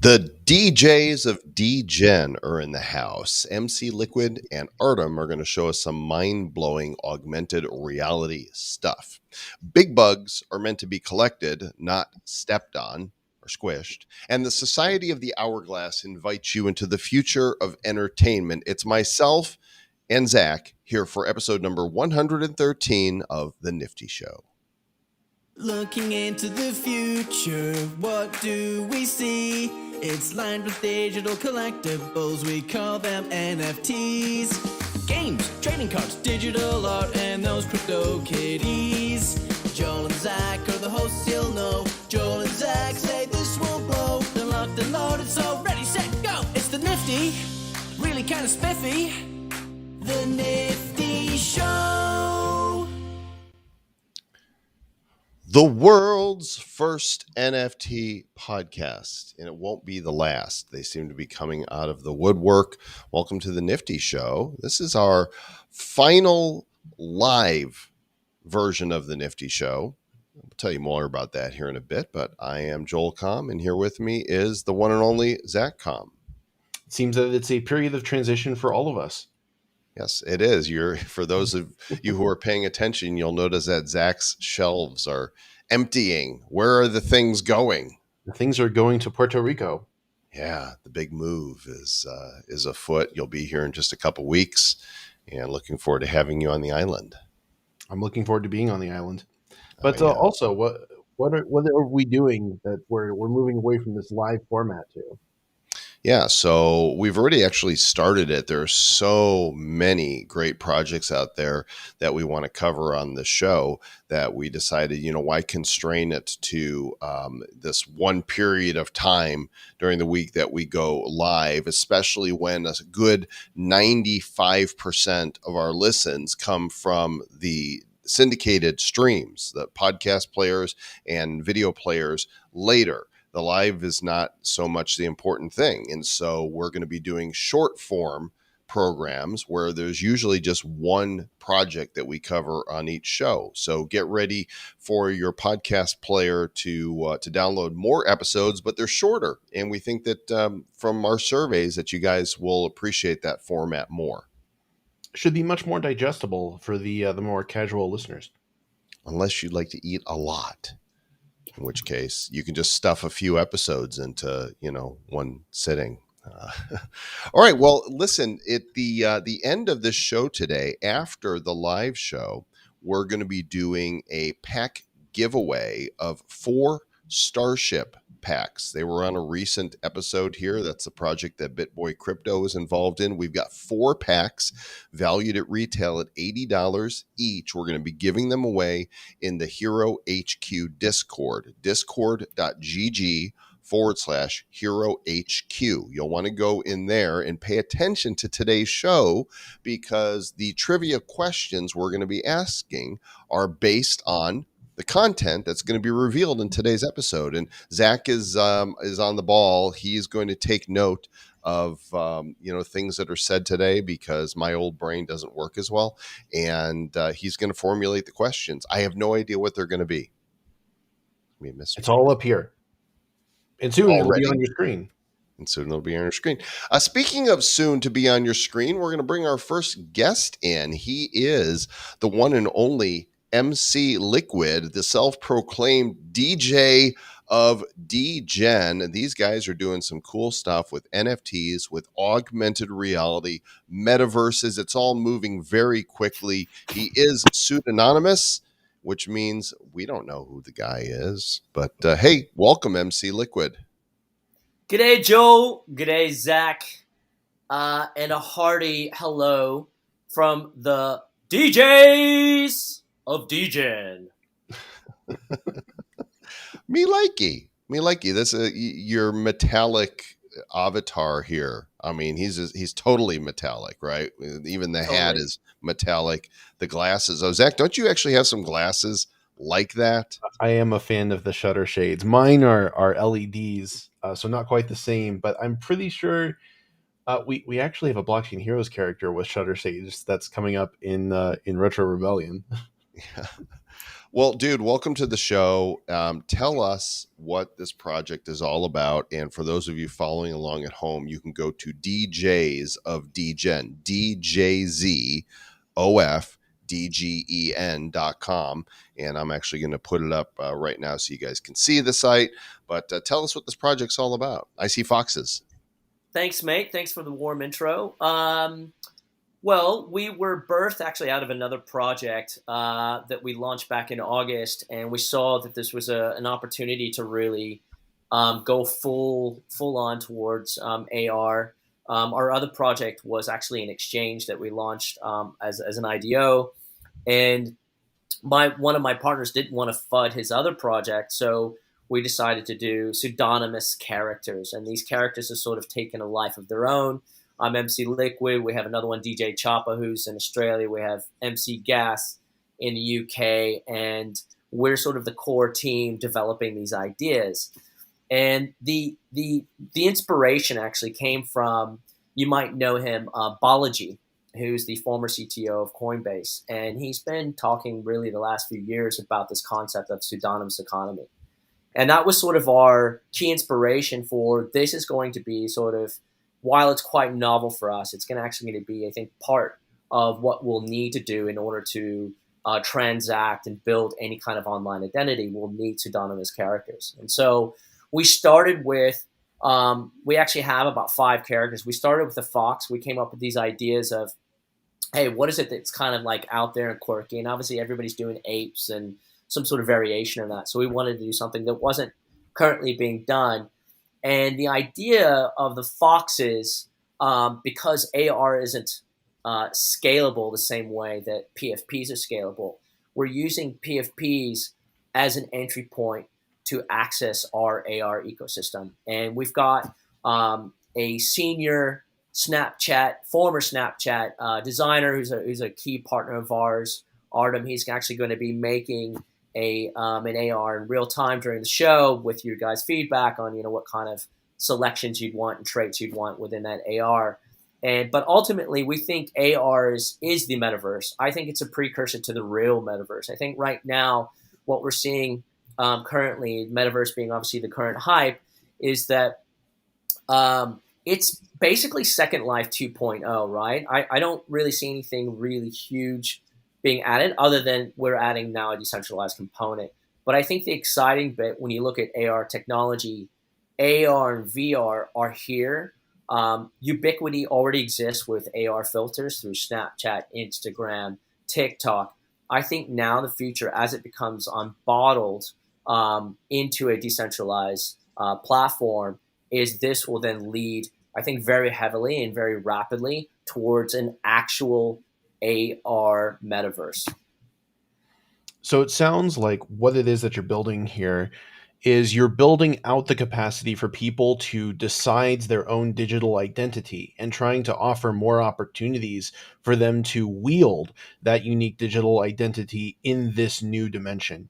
The DJs of D-Gen are in the house. MC Liquid and Artem are going to show us some mind-blowing augmented reality stuff. Big bugs are meant to be collected, not stepped on or squished. And the Society of the Hourglass invites you into the future of entertainment. It's myself and Zach here for episode number 113 of The Nifty.Show. Looking into the future, what do we see? It's lined with digital collectibles, we call them NFTs. Games, trading cards, digital art, and those crypto kitties. Joel and Zach are the hosts, you'll know. Joel and Zach say this will blow. They're locked and loaded, so ready, set, go! It's the Nifty, really kind of spiffy. The Nifty.Show. The world's first NFT podcast, and it won't be the last. They seem to be coming out of the woodwork. Welcome to the Nifty.Show. This is our final live version of the Nifty.Show. I'll tell you more about that here in a bit, but I am Joel Comm, and here with me is the one and only Zach Comm. It seems that it's a period of transition for all of us. Yes, it is. For those of you who are paying attention, you'll notice that Zach's shelves are emptying. Where are the things going? The things are going to Puerto Rico. Yeah, the big move is afoot. You'll be here in just a couple weeks, and looking forward to having you on the island. I'm looking forward to being on the island. But also, what are we doing that we're moving away from this live format to? Yeah, so we've already actually started it. There are so many great projects out there that we want to cover on the show that we decided, why constrain it to this one period of time during the week that we go live, especially when a good 95% of our listens come from the syndicated streams, the podcast players and video players later. The live is not so much the important thing. And so we're going to be doing short form programs where there's usually just one project that we cover on each show. So get ready for your podcast player to download more episodes, but they're shorter. And we think that from our surveys that you guys will appreciate that format more. Should be much more digestible for the more casual listeners. Unless you'd like to eat a lot. In which case, you can just stuff a few episodes into, one sitting. All right. Well, listen, at the end of this show today, after the live show, we're going to be doing a pack giveaway of 4 Starship packs. They were on a recent episode here. That's a project that BitBoy Crypto is involved in. We've got 4 packs valued at retail at $80 each. We're going to be giving them away in the Hero HQ Discord, discord.gg/Hero HQ. You'll want to go in there and pay attention to today's show because the trivia questions we're going to be asking are based on the content that's going to be revealed in today's episode. And Zach is on the ball. He's going to take note of, things that are said today because my old brain doesn't work as well. And he's going to formulate the questions. I have no idea what they're going to be. It's all up here. And soon it'll be on your screen. And soon it'll be on your screen. Speaking of soon to be on your screen, we're going to bring our first guest in. He is the one and only MC Liquid, the self-proclaimed DJ of D-Gen. These guys are doing some cool stuff with NFTs, with augmented reality, metaverses. It's all moving very quickly. He is pseudonymous, which means we don't know who the guy is. But hey, welcome, MC Liquid. G'day, Joe. G'day, Zach. And a hearty hello from the DJs of D-Gen. Me likey. This your metallic avatar here. I mean, he's totally metallic, right? Even the hat is metallic. The glasses. Oh, Zach, don't you actually have some glasses like that? I am a fan of the shutter shades. Mine are LEDs, so not quite the same. But I'm pretty sure we actually have a Blockchain Heroes character with shutter shades that's coming up in Retro Rebellion. Well, dude, welcome to the show. Tell us what this project is all about. And for those of you following along at home, you can go to DJs of D-Gen, DJzofDGen.com. And I'm actually going to put it up right now so you guys can see the site. But tell us what this project's all about. I see foxes. Thanks, mate. Thanks for the warm intro. Well, we were birthed actually out of another project that we launched back in August, and we saw that this was an opportunity to really go full on towards AR. Our other project was actually an exchange that we launched as an IDO, and one of my partners didn't want to FUD his other project, so we decided to do pseudonymous characters, and these characters have sort of taken a life of their own. I'm MC Liquid. We have another one, DJ Choppa, who's in Australia. We have MC Gas in the UK, and we're sort of the core team developing these ideas. And the inspiration actually came from, you might know him, Balaji, who's the former CTO of Coinbase, and he's been talking really the last few years about this concept of pseudonymous economy. And that was sort of our key inspiration for this is going to be sort of, while it's quite novel for us, it's actually going to be, I think, part of what we'll need to do in order to transact and build any kind of online identity. We'll need pseudonymous characters. And so we started with, we actually have about 5 characters. We started with the fox. We came up with these ideas of, hey, what is it that's kind of like out there and quirky? And obviously everybody's doing apes and some sort of variation of that. So we wanted to do something that wasn't currently being done. And the idea of the foxes, because AR isn't scalable the same way that PFPs are scalable, we're using PFPs as an entry point to access our AR ecosystem. And we've got a senior former Snapchat designer who's a key partner of ours, Artem. He's actually going to be making an AR in real time during the show with your guys' feedback on what kind of selections you'd want and traits you'd want within that AR. But ultimately, we think AR is the metaverse. I think it's a precursor to the real metaverse. I think right now what we're seeing currently, metaverse being obviously the current hype, is that it's basically Second Life 2.0, right? I don't really see anything really huge being added, other than we're adding now a decentralized component. But I think the exciting bit when you look at AR technology, AR and VR are here. Ubiquity already exists with AR filters through Snapchat, Instagram, TikTok. I think now the future, as it becomes unbottled into a decentralized platform, is this will then lead, I think, very heavily and very rapidly towards an actual AR metaverse. So it sounds like what it is that you're building here is you're building out the capacity for people to decide their own digital identity and trying to offer more opportunities for them to wield that unique digital identity in this new dimension.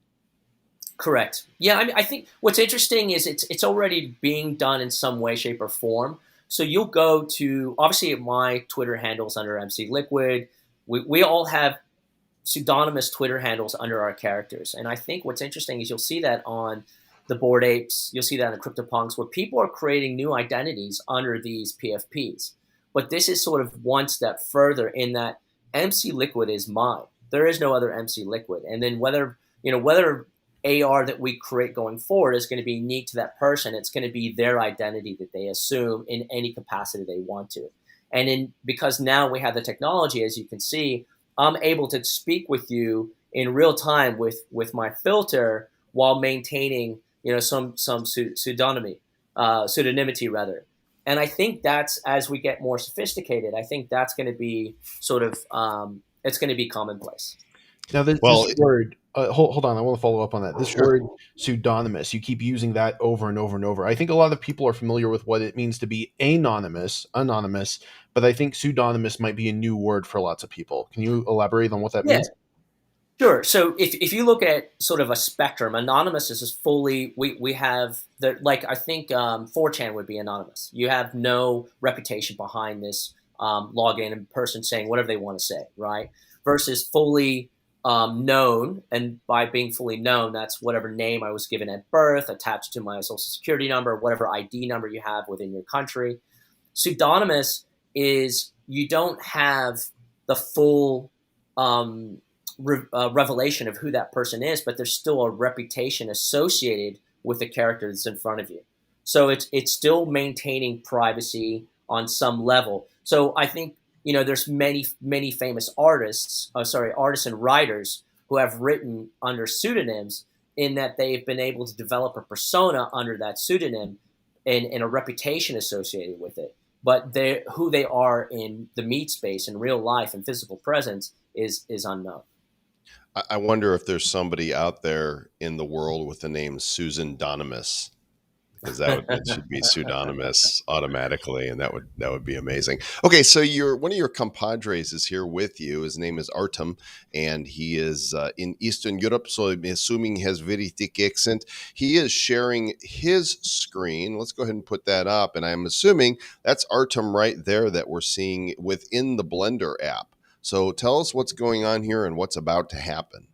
Correct. Yeah, I think what's interesting is it's already being done in some way, shape, or form. So you'll go to, obviously my Twitter handles under MC Liquid. We all have pseudonymous Twitter handles under our characters. And I think what's interesting is you'll see that on the Bored Apes, you'll see that in CryptoPunks, where people are creating new identities under these PFPs. But this is sort of one step further in that MC Liquid is mine. There is no other MC Liquid. And then whether AR that we create going forward is going to be unique to that person, it's going to be their identity that they assume in any capacity they want to. And because now we have the technology, as you can see, I'm able to speak with you in real time with my filter while maintaining some pseudonymity rather. And I think that's, as we get more sophisticated, I think that's going to be sort of it's going to be commonplace. Now this word, hold on, I want to follow up on that. This word pseudonymous, you keep using that over and over and over. I think a lot of people are familiar with what it means to be anonymous, but I think pseudonymous might be a new word for lots of people. Can you elaborate on what that means? Sure. So if you look at sort of a spectrum, anonymous is just fully, we have I think 4chan would be anonymous. You have no reputation behind this login and person saying whatever they want to say, right? Versus fully known, and by being fully known, that's whatever name I was given at birth, attached to my social security number, whatever ID number you have within your country. Pseudonymous is you don't have the full revelation of who that person is, but there's still a reputation associated with the character that's in front of you. So it's still maintaining privacy on some level. So I think, there's many famous artists and writers who have written under pseudonyms, in that they've been able to develop a persona under that pseudonym and a reputation associated with it. But who they are in the meat space, in real life and physical presence, is unknown. I wonder if there's somebody out there in the world with the name Susan Donimus, because it should be pseudonymous automatically, and that would be amazing. Okay, so one of your compadres is here with you. His name is Artem, and he is in Eastern Europe, so I'm assuming he has very thick accent. He is sharing his screen. Let's go ahead and put that up, and I'm assuming that's Artem right there that we're seeing within the Blender app. So tell us what's going on here and what's about to happen.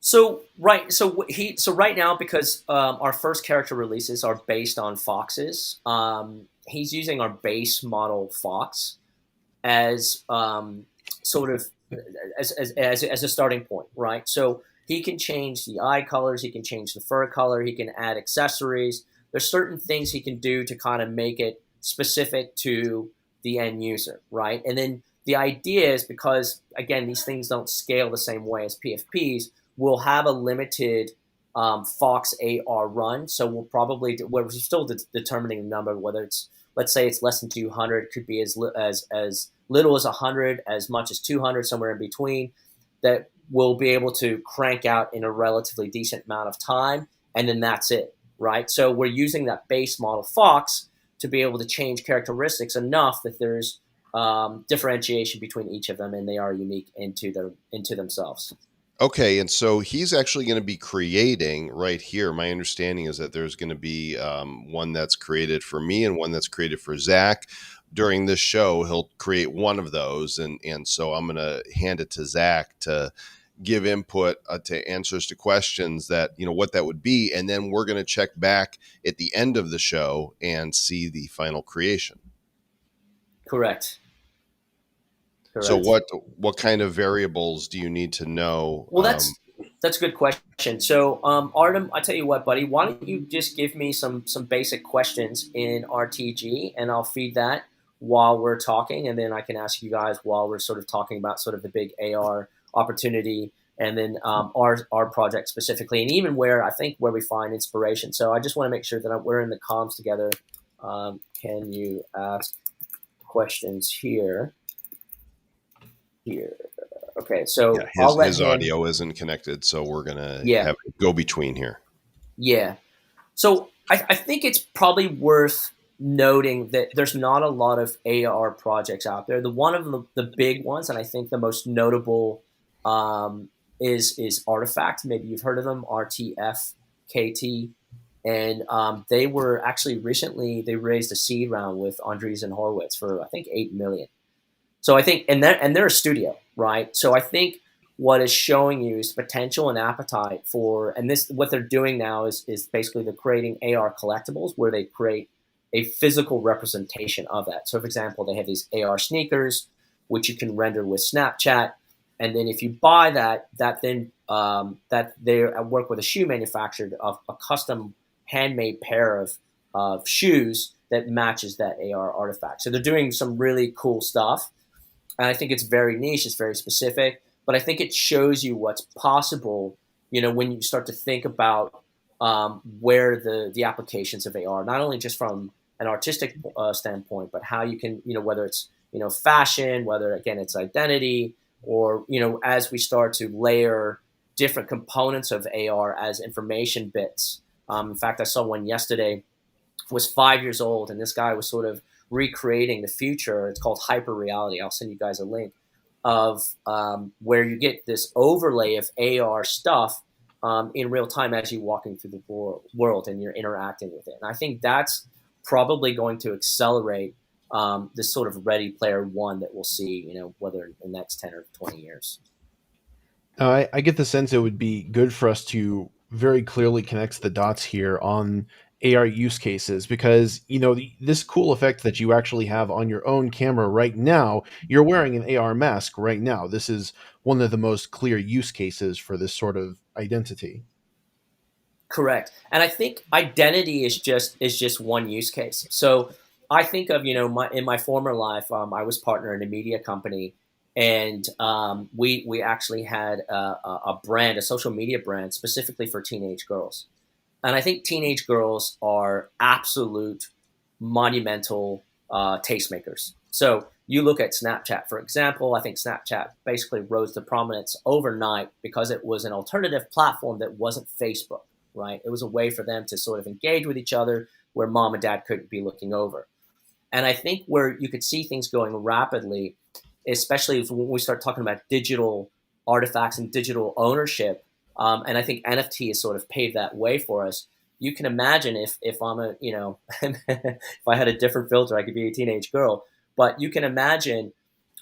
So right now, because our first character releases are based on foxes, he's using our base model fox as sort of as a starting point, right? So he can change the eye colors, he can change the fur color, he can add accessories. There's certain things he can do to kind of make it specific to the end user, right? And then the idea is, because again, these things don't scale the same way as PFPs, we'll have a limited Fox AR run. So we're still determining the number, whether let's say it's less than 200, could be as little as 100, as much as 200, somewhere in between, that we'll be able to crank out in a relatively decent amount of time. And then that's it, right? So we're using that base model Fox to be able to change characteristics enough that there's differentiation between each of them, and they are unique into themselves. Okay, and so he's actually going to be creating right here. My understanding is that there's going to be one that's created for me and one that's created for Zach. During this show, he'll create one of those, and so I'm going to hand it to Zach to give input to answers to questions that, what that would be, and then we're going to check back at the end of the show and see the final creation. Correct. So what kind of variables do you need to know? Well, that's a good question. So, Artem, I tell you what, buddy, why don't you just give me some basic questions in RTG, and I'll feed that while we're talking, and then I can ask you guys while we're sort of talking about sort of the big AR opportunity, and then our project specifically, and even where we find inspiration. So I just want to make sure that we're in the comms together. Can you ask questions here? Okay, so his audio isn't connected, so we're gonna have a go between here. Yeah, so I think it's probably worth noting that there's not a lot of AR projects out there. One of the big ones, and I think the most notable, is Artifact. Maybe you've heard of them, RTFKT, and they were actually recently, they raised a seed round with Andreessen Horowitz for I think $8 million. So I think, and they're a studio, right? So I think what is showing you is potential and appetite for, and what they're doing now is basically they're creating AR collectibles where they create a physical representation of that. So for example, they have these AR sneakers, which you can render with Snapchat. And then if you buy that then that they work with a shoe manufacturer of a custom handmade pair of shoes that matches that AR artifact. So they're doing some really cool stuff. And I think it's very niche, it's very specific, but I think it shows you what's possible, when you start to think about where the applications of AR, not only just from an artistic standpoint, but how you can, whether it's, fashion, whether, again, it's identity, or, as we start to layer different components of AR as information bits. In fact, I saw one yesterday, was 5 years old, and this guy was sort of recreating the future. It's called hyper reality. I'll send you guys a link of where you get this overlay of AR stuff in real time as you're walking through the world and you're interacting with it. And I think that's probably going to accelerate this sort of Ready Player One that we'll see, whether in the next 10 or 20 years. I get the sense it would be good for us to very clearly connect the dots here on AR use cases because, this cool effect that you actually have on your own camera right now, you're wearing an AR mask right now. This is one of the most clear use cases for this sort of identity. Correct. And I think identity is just one use case. So I think of, in my former life, I was partner in a media company, and we actually had a brand, a social media brand specifically for teenage girls. And I think teenage girls are absolute monumental tastemakers. So you look at Snapchat, for example. I think Snapchat basically rose to prominence overnight because it was an alternative platform that wasn't Facebook, right? It was a way for them to sort of engage with each other where mom and dad couldn't be looking over. And I think where you could see things going rapidly, especially when we start talking about digital artifacts and digital ownership, and I think NFT has sort of paved that way for us. You can imagine if I'm if I had a different filter, I could be a teenage girl. But you can imagine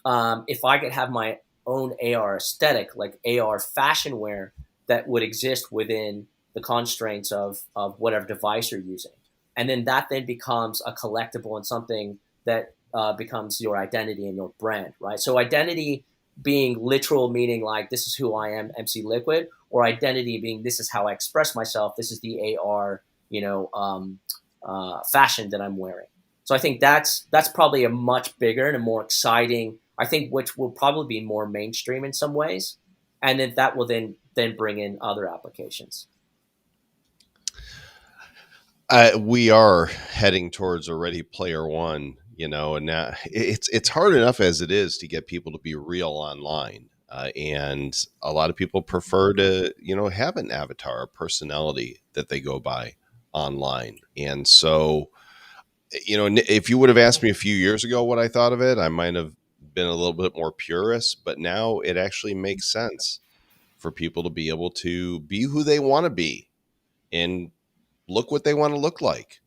if I could have my own AR aesthetic, like AR fashion wear that would exist within the constraints of whatever device you're using. And then that then becomes a collectible and something that becomes your identity and your brand, right? So identity being literal, meaning like this is who I am, MC Liquid, or identity being this is how I express myself. This is the AR, fashion that I'm wearing. So I think that's probably a much bigger and a more exciting, I think, which will probably be more mainstream in some ways, and then that will then bring in other applications. We are heading towards a Ready Player One, and now it's hard enough as it is to get people to be real online. And a lot of people prefer to, have an avatar, a personality that they go by online. And so, if you would have asked me a few years ago what I thought of it, I might have been a little bit more purist, but now it actually makes sense for people to be able to be who they want to be and look what they want to look like.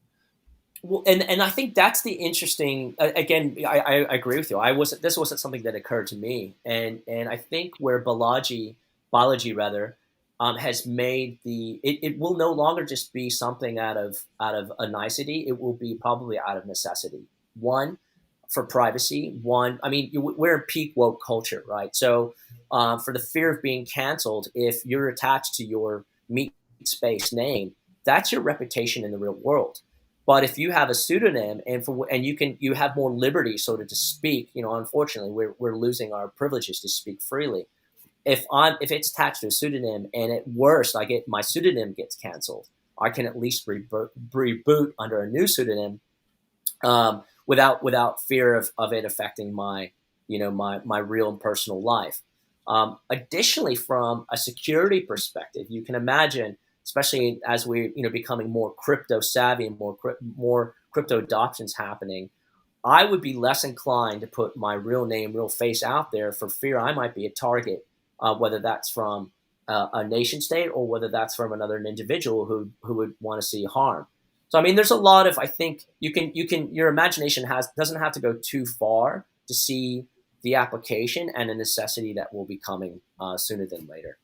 Well, and I think that's the interesting. Again, I agree with you. This wasn't something that occurred to me, and I think where biology rather has made it will no longer just be something out of a nicety. It will be probably out of necessity. One, for privacy. One, I mean, we're in peak woke culture, right? So for the fear of being canceled, if you're attached to your meat space name, that's your reputation in the real world. But if you have a pseudonym and you have more liberty sort of to speak, unfortunately we're losing our privileges to speak freely. If it's attached to a pseudonym and at worst my pseudonym gets canceled, I can at least reboot under a new pseudonym without fear of it affecting my my real and personal life. Additionally, from a security perspective, you can imagine, especially as we're becoming more crypto savvy and more crypto adoptions happening, I would be less inclined to put my real name, real face out there for fear I might be a target, whether that's from a nation state or whether that's from another individual who would want to see harm. So I mean, there's a lot of, I think your imagination doesn't have to go too far to see the application and a necessity that will be coming sooner than later.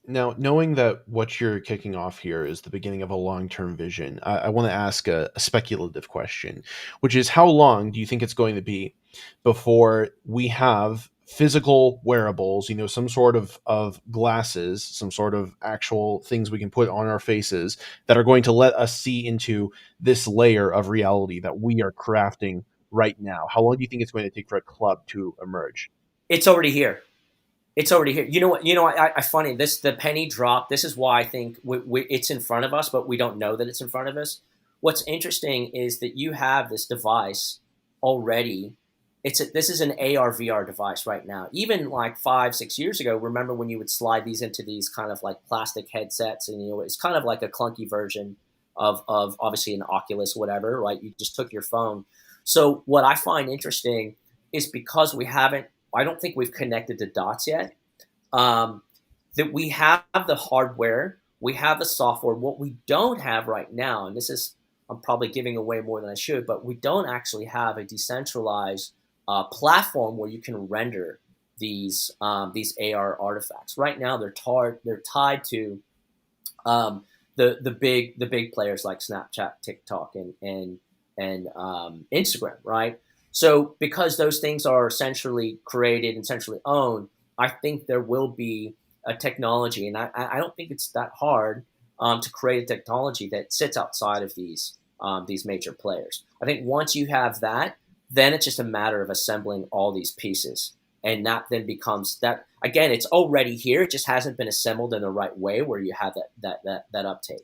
Now, knowing that what you're kicking off here is the beginning of a long-term vision, I want to ask a speculative question, which is how long do you think it's going to be before we have physical wearables, some sort of glasses, some sort of actual things we can put on our faces that are going to let us see into this layer of reality that we are crafting right now? How long do you think it's going to take for a club to emerge? It's already here. It's already here. You know what? I funny this. The penny drop. This is why I think it's in front of us, but we don't know that it's in front of us. What's interesting is that you have this device already. This is an AR VR device right now. Even like 5-6 years ago, remember when you would slide these into these kind of like plastic headsets, and it's kind of like a clunky version of obviously an Oculus, whatever, right? You just took your phone. So what I find interesting is because I don't think we've connected the dots yet, that we have the hardware, we have the software. What we don't have right now, and I'm probably giving away more than I should, but we don't actually have a decentralized platform where you can render these AR artifacts. Right now, they're tied to the big players like Snapchat, TikTok, and Instagram, right? So because those things are centrally created and centrally owned, I think there will be a technology, and I don't think it's that hard to create a technology that sits outside of these major players. I think once you have that, then it's just a matter of assembling all these pieces, and that then becomes that again. It's already here; it just hasn't been assembled in the right way where you have that uptake.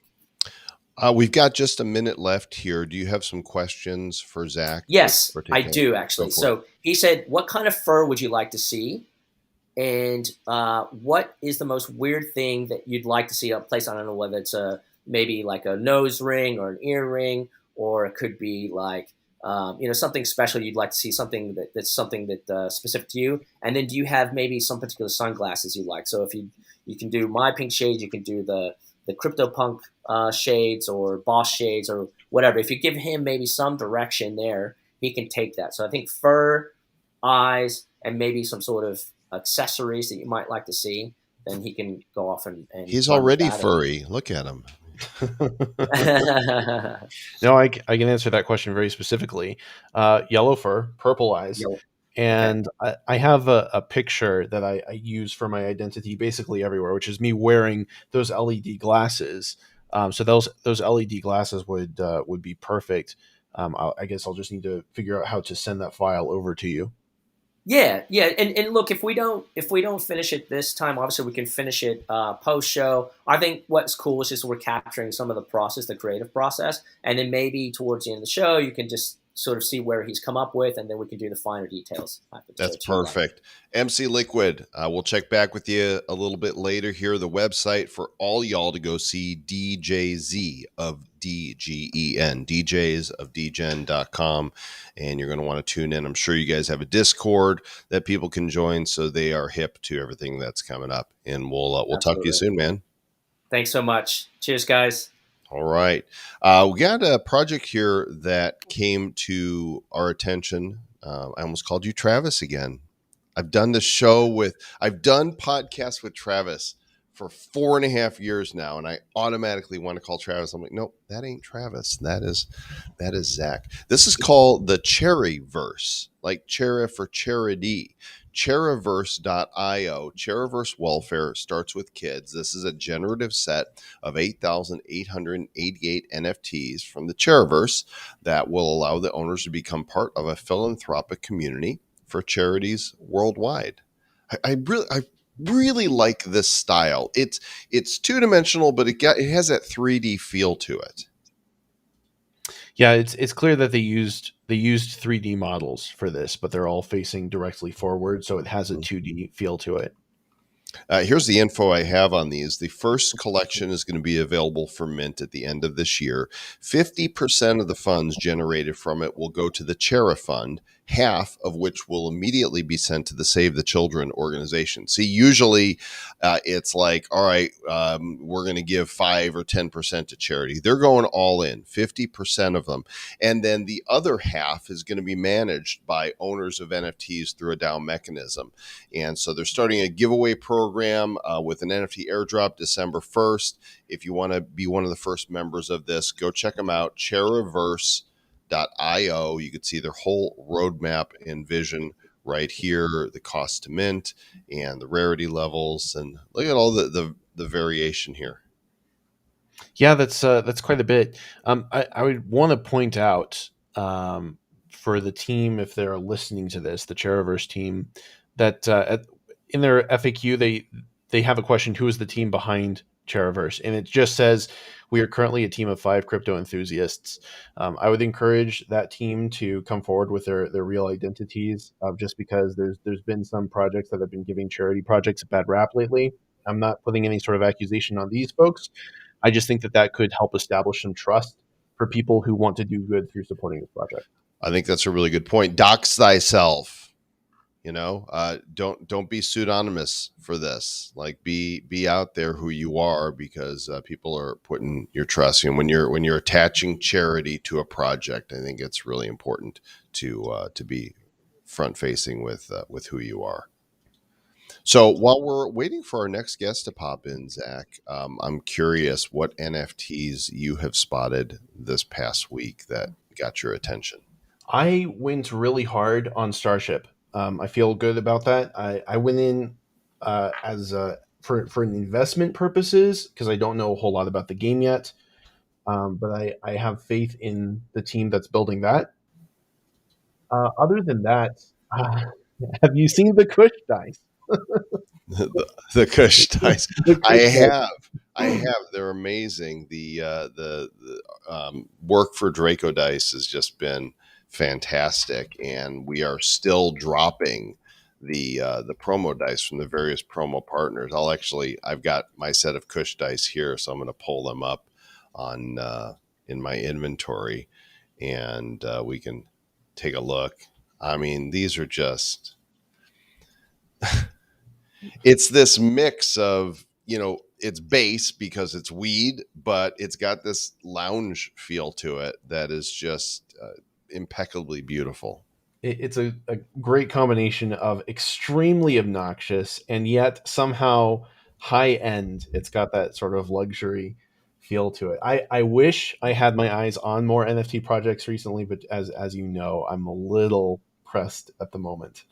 We've got just a minute left here. Do you have some questions for Zach? Yes, for I taking? do Go actually. for it. So he said, "What kind of fur would you like to see?" And what is the most weird thing that you'd like to see a place? I don't know whether it's maybe like a nose ring or an earring, or it could be like something special you'd like to see, something that's something that specific to you. And then do you have maybe some particular sunglasses you like? So if you can do my pink shades, you can do the CryptoPunk shades or Boss shades or whatever. If you give him maybe some direction there, he can take that. So I think fur, eyes, and maybe some sort of accessories that you might like to see, then he can go off and He's run with already that. furry. Look at him. No, I can answer that question very specifically. Yellow fur, purple eyes. Yellow. And I have a picture that I use for my identity basically everywhere, which is me wearing those LED glasses. So those LED glasses would be perfect. I guess I'll just need to figure out how to send that file over to you. Yeah. And look, if we don't finish it this time, obviously we can finish it post show. I think what's cool is just we're capturing some of the process, the creative process, and then maybe towards the end of the show, you can just sort of see where he's come up with, and then we can do the finer details. That's perfect. MC Liquid, we'll check back with you a little bit later here. The website for all y'all to go see DJs of D-Gen, DJzofDGen.com, and you're going to want to tune in. I'm sure you guys have a Discord that people can join, so they are hip to everything that's coming up. And we'll talk to you soon, man. Thanks so much. Cheers, guys. All right. We got a project here that came to our attention. I almost called you Travis again. I've done podcasts with Travis for 4.5 years now, and I automatically want to call Travis. I'm like, nope, that ain't Travis. That is Zach. This is called the Chairverse, like Cherry for charity. Chairverse.io. Chairverse welfare starts with kids. This is a generative set of 8,888 NFTs from the Chairverse that will allow the owners to become part of a philanthropic community for charities worldwide. I really like this style. It's two-dimensional, but it has that 3D feel to it. Yeah, it's clear that they used 3D models for this, but they're all facing directly forward, so it has a 2D feel to it. Here's the info I have on these. The first collection is going to be available for mint at the end of this year. 50% of the funds generated from it will go to the Chera Fund, half of which will immediately be sent to the Save the Children organization. See, usually it's like, all right, we're going to give 5 or 10% to charity. They're going all in, 50% of them. And then the other half is going to be managed by owners of NFTs through a DAO mechanism. And so they're starting a giveaway program with an NFT airdrop December 1st. If you want to be one of the first members of this, go check them out, Chairverse.io. You can see their whole roadmap and vision right here, the cost to mint and the rarity levels, and look at all the variation here. Yeah, that's quite a bit. I would want to point out for the team, if they're listening to this, the Chairverse team, that in their FAQ they have a question: who is the team behind Chairverse? And it just says, we are currently a team of 5 crypto enthusiasts. I would encourage that team to come forward with their real identities, just because there's been some projects that have been giving charity projects a bad rap lately. I'm not putting any sort of accusation on these folks. I just think that could help establish some trust for people who want to do good through supporting this project. I think that's a really good point. Dox thyself. Don't be pseudonymous for this. Like be out there who you are, because people are putting your trust in. When you're attaching charity to a project, I think it's really important to be front facing with who you are. So while we're waiting for our next guest to pop in, Zach, I'm curious what NFTs you have spotted this past week that got your attention. I went really hard on Starship. I feel good about that. I went in as for an investment purposes because I don't know a whole lot about the game yet. But I have faith in the team that's building that. Other than that, uh, have you seen the Kush dice? The Kush dice. The I Kush have. I dice. have. They're amazing. The work for Draco Dice has just been fantastic, and we are still dropping the promo dice from the various promo partners. I've got my set of Kush dice here, so I'm going to pull them up on in my inventory, and we can take a look. I mean, these are just it's this mix of, it's bass because it's weed, but it's got this lounge feel to it that is just impeccably beautiful. It's a great combination of extremely obnoxious and yet somehow high end. It's got that sort of luxury feel to it. I wish I had my eyes on more NFT projects recently, but as you know, I'm a little pressed at the moment.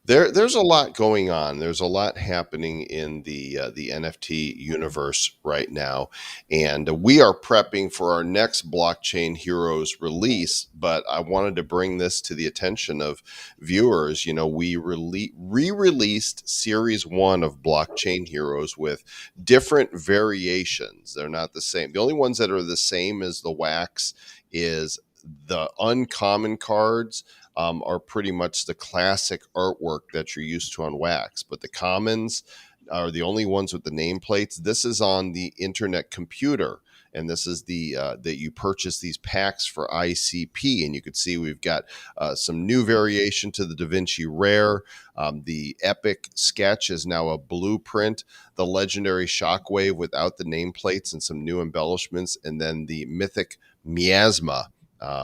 There's a lot going on. There's a lot happening in the NFT universe right now, and we are prepping for our next Blockchain Heroes release. But I wanted to bring this to the attention of viewers. We re-released Series 1 of Blockchain Heroes with different variations. They're not the same. The only ones that are the same as the wax is the uncommon cards are pretty much the classic artwork that you're used to on wax. But the commons are the only ones with the nameplates. This is on the internet computer. And this is the that you purchase these packs for ICP. And you can see we've got some new variation to the Da Vinci Rare. The Epic Sketch is now a blueprint. The Legendary Shockwave without the nameplates and some new embellishments. And then the Mythic Miasma,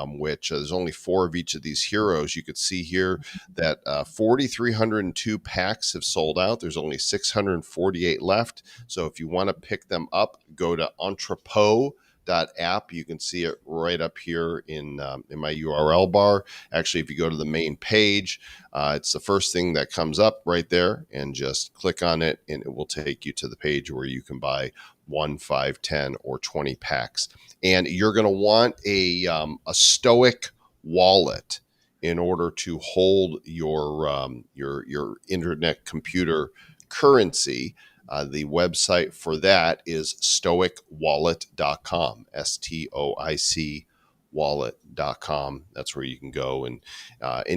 which there's only 4 of each of these heroes. You could see here that 4,302 packs have sold out. There's only 648 left. So if you want to pick them up, go to entrepot.app. You can see it right up here in my URL bar. Actually, if you go to the main page, it's the first thing that comes up right there, and just click on it, and it will take you to the page where you can buy 1, 5, 10, or 20 packs. And you're going to want a Stoic wallet in order to hold your internet computer currency. The website for that is stoicwallet.com, STOIC wallet.com. That's where you can go, and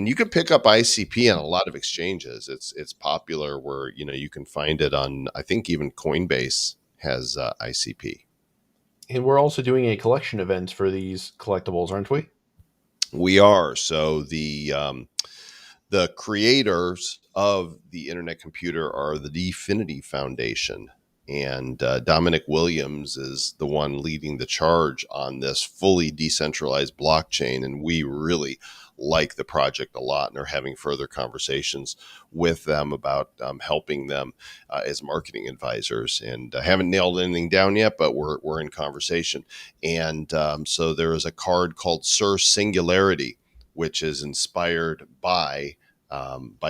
you can pick up ICP on a lot of exchanges. It's popular where you can find it on, I think even Coinbase has ICP. And we're also doing a collection event for these collectibles, aren't we? We are. So the creators of the internet computer are the Dfinity Foundation, and Dominic Williams is the one leading the charge on this fully decentralized blockchain, and we really like the project a lot and are having further conversations with them about helping them as marketing advisors, and haven't nailed anything down yet, but we're in conversation. And so there is a card called Sir Singularity, which is inspired by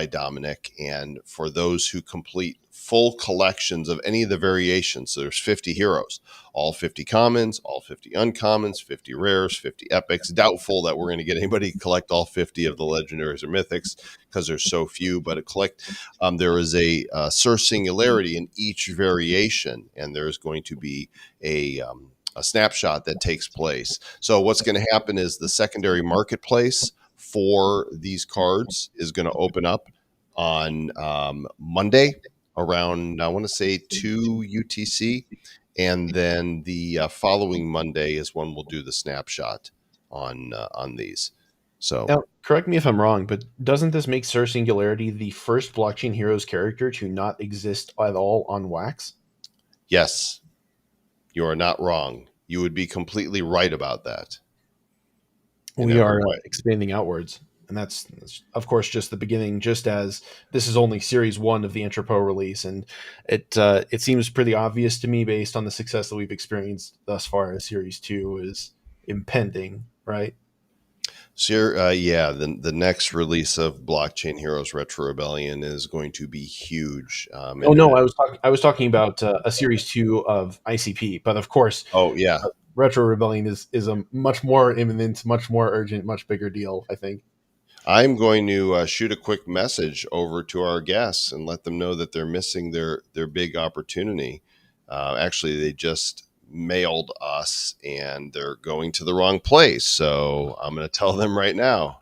Dominic. And for those who complete full collections of any of the variations, so there's 50 heroes, all 50 commons, all 50 uncommons, 50 rares, 50 epics. Doubtful that we're going to get anybody to collect all 50 of the legendaries or mythics because there's so few, but there is a Sir Singularity in each variation, and there's going to be a snapshot that takes place. So what's going to happen is the secondary marketplace for these cards is going to open up on Monday around, I want to say 2 UTC. And then the following Monday is when we'll do the snapshot on these. So Now, correct me if I'm wrong, but doesn't this make Sir Singularity the first Blockchain Heroes character to not exist at all on Wax? yes, you are not wrong. You would be completely right about that. We are expanding outwards. And that's of course just the beginning. Just as this is only series 1 of the Entrepot release, and it seems pretty obvious to me based on the success that we've experienced thus far, as series 2 is impending, right? So, the next release of Blockchain Heroes Retro Rebellion is going to be huge. Oh no, I was talking about a series 2 of ICP, but of course, Oh yeah, Retro Rebellion is a much more imminent, much more urgent, much bigger deal, I think. I'm going to shoot a quick message over to our guests and let them know that they're missing their big opportunity. Actually, they just mailed us and they're going to the wrong place. So I'm going to tell them right now.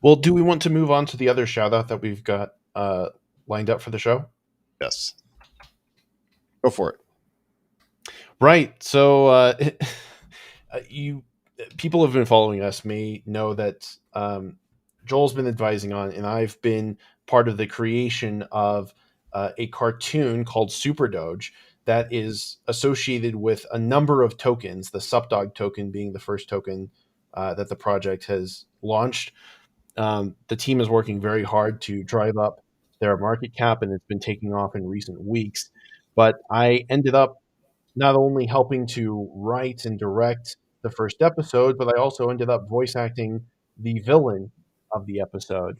Well, do we want to move on to the other shout out that we've got lined up for the show? Yes. Go for it. Right. So people have been following us may know that Joel's been advising on, and I've been part of the creation of a cartoon called Super Doge that is associated with a number of tokens, the SupDog token being the first token that the project has launched. The team is working very hard to drive up their market cap, and it's been taking off in recent weeks. But I ended up not only helping to write and direct the first episode, but I also ended up voice acting the villain of the episode.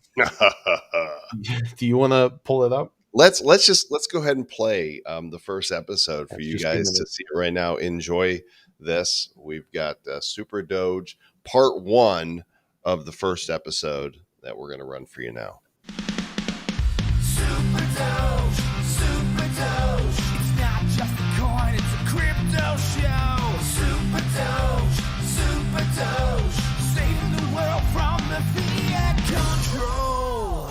Do you want to pull it up? Let's go ahead and play the first episode for you guys to see it right now. Enjoy this. We've got Super Doge part 1 of the first episode that we're going to run for you now. Super Doge, it's not just a coin, it's a crypto show. Super Doge, saving the world from the fiat control.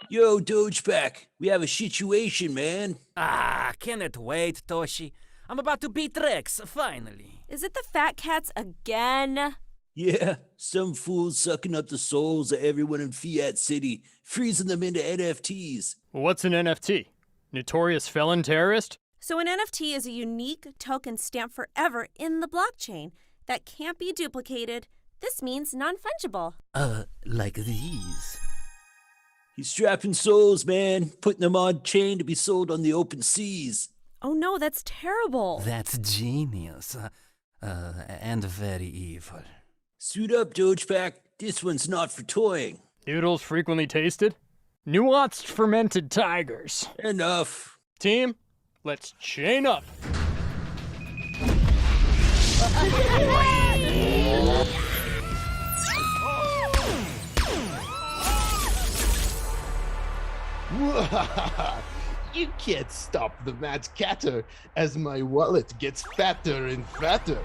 Yo, Dogeback, we have a situation, man. Cannot wait, Toshi. I'm about to beat Rex, finally. Is it the fat cats again? Yeah, some fools sucking up the souls of everyone in Fiat City, freezing them into NFTs. What's an NFT? Notorious felon terrorist? So an NFT is a unique token stamped forever in the blockchain that can't be duplicated. This means non-fungible. Like these. He's strapping souls, man, putting them on chain to be sold on the open seas. Oh no, that's terrible. That's genius. And very evil. Suit up, Dogeback. This one's not for toying. Noodles frequently tasted? Nuanced fermented tigers. Enough. Team, let's chain up. You can't stop the mad scatter as my wallet gets fatter and fatter.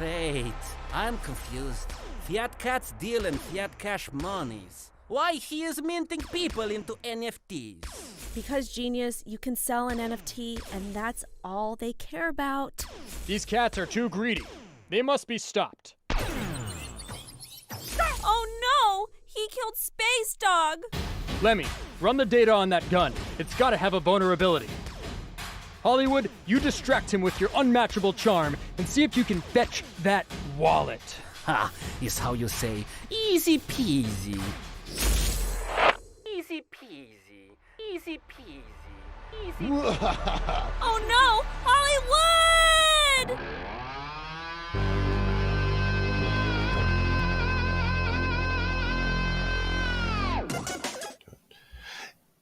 Wait, I'm confused. Fiat Cats deal in fiat cash monies. Why he is minting people into NFTs? Because, genius, you can sell an NFT and that's all they care about. These cats are too greedy. They must be stopped. Oh no! He killed Space Dog! Lemmy, run the data on that gun. It's gotta have a vulnerability. Hollywood, you distract him with your unmatchable charm and see if you can fetch that wallet. Ha, is how you say easy peasy. Easy peasy. Easy peasy. Easy peasy. Oh no! Hollywood!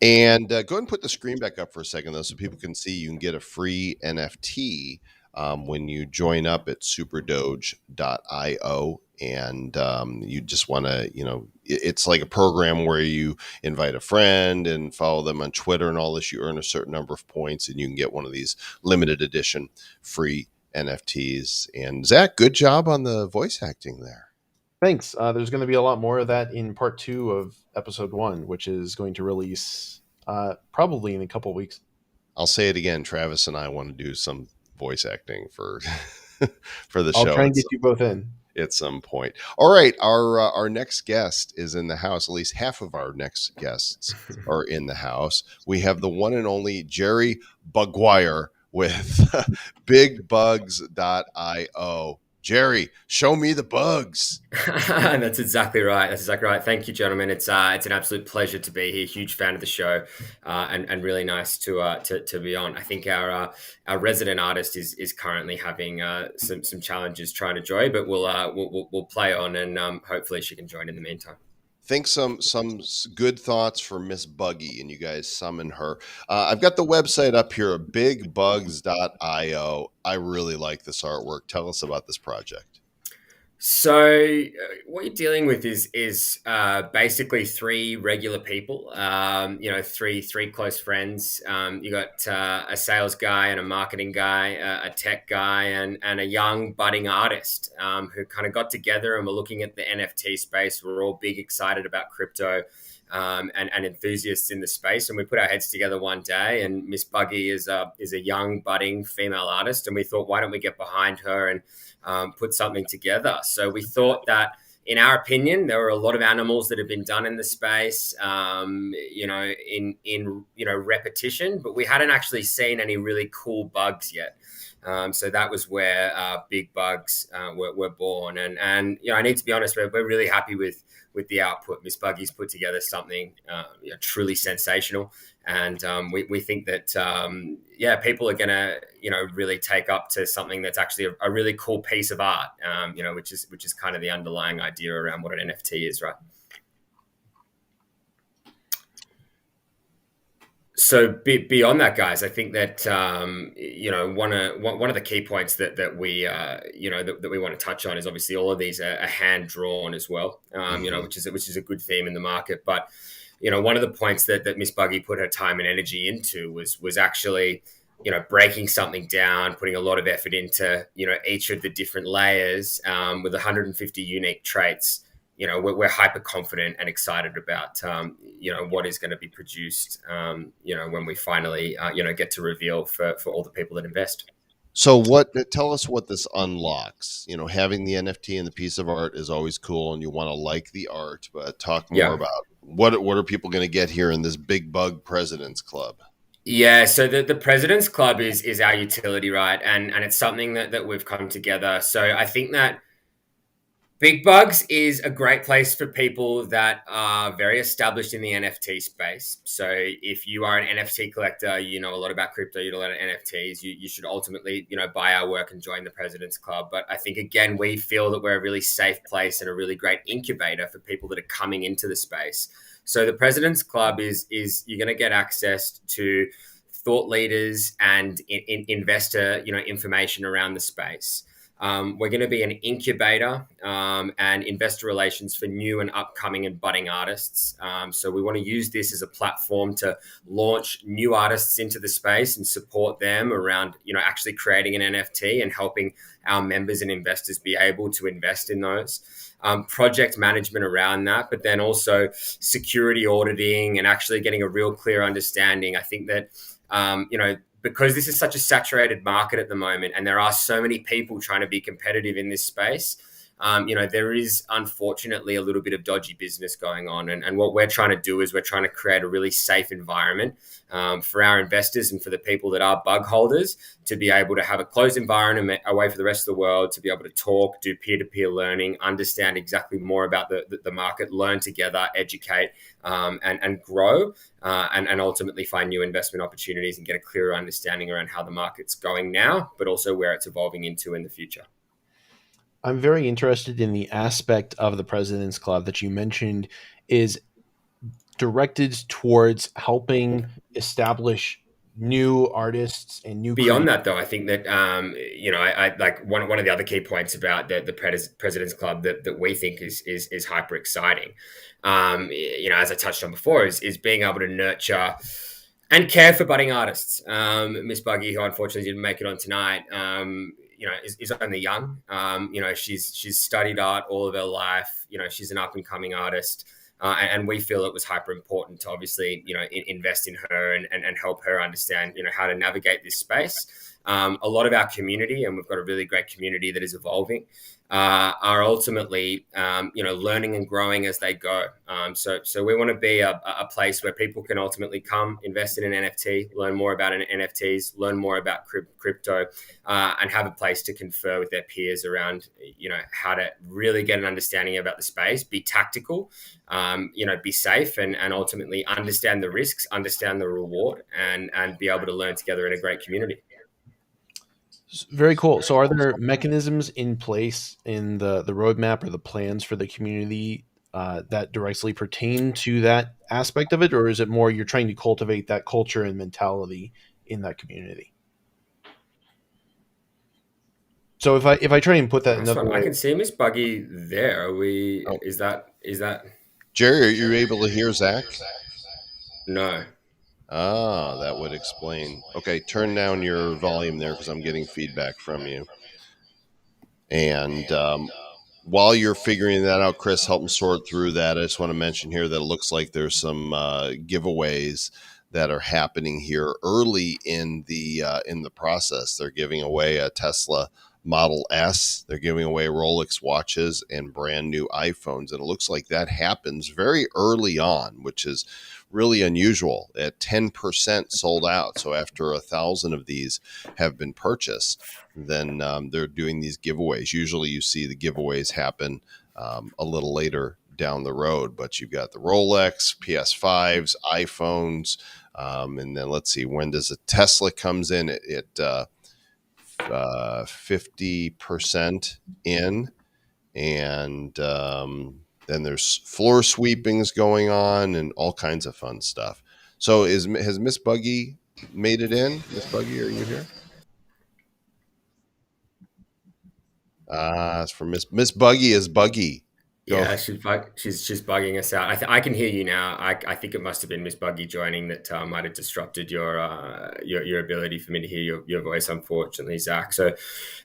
And go ahead and put the screen back up for a second, though, so people can see you can get a free NFT when you join up at superdoge.io. And you just want to, it's like a program where you invite a friend and follow them on Twitter and all this. You earn a certain number of points and you can get one of these limited edition free NFTs. And Zach, good job on the voice acting there. Thanks. There's going to be a lot more of that in part 2 of episode 1, which is going to release probably in a couple weeks. I'll say it again. Travis and I want to do some voice acting for for the show. I'll try and get you both in. at some point. All right, our next guest is in the house. At least half of our next guests are in the house. We have the one and only Jerry Bugwire with BigBugs.io. Jerry, show me the bugs. That's exactly right. That's exactly right. Thank you, gentlemen. It's an absolute pleasure to be here. Huge fan of the show, and really nice to be on. I think our resident artist is currently having some challenges trying to join, but we'll play on, and hopefully she can join in the meantime. Think some good thoughts for Miss Buggy, and you guys summon her. I've got the website up here, bigbugs.io. I really like this artwork. Tell us about this project. So what you're dealing with is basically three regular people, three close friends. You got a sales guy and a marketing guy, a tech guy, and a young budding artist who kind of got together and were looking at the NFT space. We're all big excited about crypto and enthusiasts in the space, and we put our heads together one day. And Miss Buggy is a young budding female artist, and we thought, why don't we get behind her and put something together? So we thought that, in our opinion, there were a lot of animals that have been done in the space, in repetition, but we hadn't actually seen any really cool bugs yet. So that was where BigBugs were born. And I need to be honest, we're really happy with the output. Miss Buggy's put together something truly sensational. And we think that, people are going to, really take up to something that's actually a really cool piece of art, which is kind of the underlying idea around what an NFT is, right? So beyond that, guys, I think that one of the key points that we that we want to touch on is obviously all of these are hand drawn as well, which is a good theme in the market. But one of the points that Miss Buggy put her time and energy into was actually breaking something down, putting a lot of effort into each of the different layers with 150 unique traits. We're hyper confident and excited about, what is going to be produced, when we finally, get to reveal for all the people that invest. So tell us what this unlocks. Having the NFT and the piece of art is always cool, and you want to like the art, but talk more about what are people going to get here in this Big Bug President's Club? Yeah, so the President's Club is our utility, right? And it's something that we've come together. So I think that BigBugs is a great place for people that are very established in the NFT space. So if you are an NFT collector, you know a lot about crypto, you know a lot of NFTs, you should ultimately, buy our work and join the President's Club. But I think, again, we feel that we're a really safe place and a really great incubator for people that are coming into the space. So the President's Club is you're going to get access to thought leaders and investor, information around the space. We're going to be an incubator and investor relations for new and upcoming and budding artists. So we want to use this as a platform to launch new artists into the space and support them around, actually creating an NFT and helping our members and investors be able to invest in those. Project management around that, but then also security auditing and actually getting a real clear understanding. I think that, because this is such a saturated market at the moment and there are so many people trying to be competitive in this space, there is unfortunately a little bit of dodgy business going on. And what we're trying to do is we're trying to create a really safe environment for our investors and for the people that are bug holders to be able to have a closed environment away from the rest of the world, to be able to talk, do peer-to-peer learning, understand exactly more about the market, learn together, educate, and grow, and ultimately find new investment opportunities and get a clearer understanding around how the market's going now, but also where it's evolving into in the future. I'm very interested in the aspect of the President's Club that you mentioned is directed towards helping establish new artists and new beyond that, though. I think that I like one of the other key points about the President's Club that we think is hyper exciting, as I touched on before, is being able to nurture and care for budding artists. Miss Buggy, who unfortunately didn't make it on tonight, is only young. She's studied art all of her life. She's an up and coming artist. And we feel it was hyper important to obviously, invest in her and help her understand, how to navigate this space. a lot of our community, and we've got a really great community that is evolving, are ultimately, learning and growing as they go. So we want to be a place where people can ultimately come, invest in an NFT, learn more about NFTs, learn more about crypto, and have a place to confer with their peers around, how to really get an understanding about the space, be tactical, be safe, and ultimately understand the risks, understand the reward, and be able to learn together in a great community. Very cool. So are there mechanisms in place in the roadmap or the plans for the community that directly pertain to that aspect of it? Or is it more you're trying to cultivate that culture and mentality in that community? So if I try and put that another way, I can see Miss Buggy there. Are we? Oh. Is that Jerry? Are you able to hear Zach? No. Ah, that would explain. Okay, turn down your volume there because I'm getting feedback from you. And while you're figuring that out, Chris, help me sort through that. I just want to mention here that it looks like there's some giveaways that are happening here early in the process. They're giving away a Tesla Model S. They're giving away Rolex watches and brand new iPhones. And it looks like that happens very early on, which is really unusual. At 10% sold out. So after 1,000 of these have been purchased, then they're doing these giveaways. Usually you see the giveaways happen a little later down the road, but you've got the Rolex, PS5s, iPhones, and then let's see, when does a Tesla comes in at 50% in, and then there's floor sweepings going on and all kinds of fun stuff. So has Miss Buggy made it in? Miss Buggy, are you here? It's for Miss Buggy is Buggy. Go. Yeah, she's bugging us out. I can hear you now. I think it must have been Miss Buggy joining that might have disrupted your ability for me to hear your voice, unfortunately, Zach. So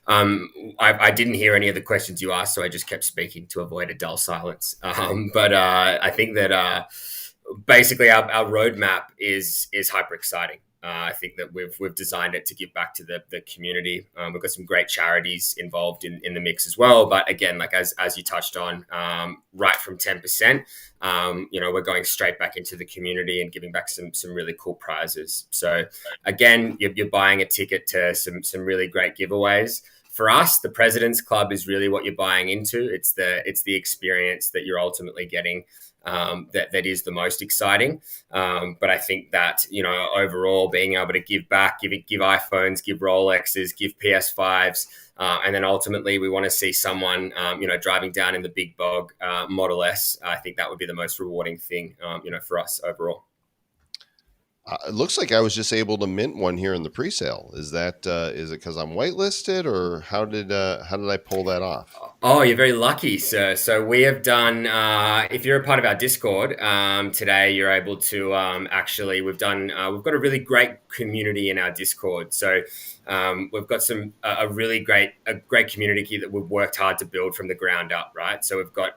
I didn't hear any of the questions you asked, so I just kept speaking to avoid a dull silence. But I think that basically our roadmap is hyper exciting. I think that we've designed it to give back to the community. We've got some great charities involved in the mix as well. But again, like as you touched on, right from 10%, we're going straight back into the community and giving back some really cool prizes. So again, you're buying a ticket to some really great giveaways. For us, the President's Club is really what you're buying into. It's the experience that you're ultimately getting. That is the most exciting. But I think that, overall being able to give back, give iPhones, give Rolexes, give PS5s, and then ultimately we want to see someone, driving down in the big bog Model S. I think that would be the most rewarding thing, for us overall. It looks like I was just able to mint one here in the pre-sale. Is it because I'm whitelisted, or how did I pull that off? Oh, you're very lucky, sir. So we have done. If you're a part of our Discord today, you're able to we've got a really great community in our Discord. So we've got a really great community that we've worked hard to build from the ground up, right? So we've got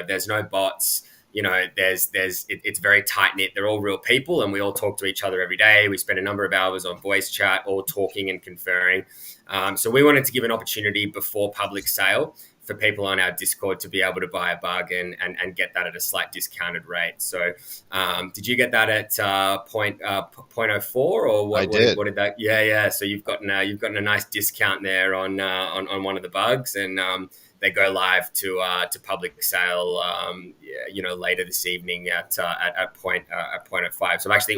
there's no bots. It's very tight knit. They're all real people, and we all talk to each other every day. We spend a number of hours on voice chat, all talking and conferring. So we wanted to give an opportunity before public sale for people on our Discord to be able to buy a bargain and get that at a slight discounted rate. So did you get that at 0.04 or what? I did. What did that? Yeah. So you've gotten a nice discount there on one of the bugs, and they go live to public sale, later this evening at 0.05. So actually,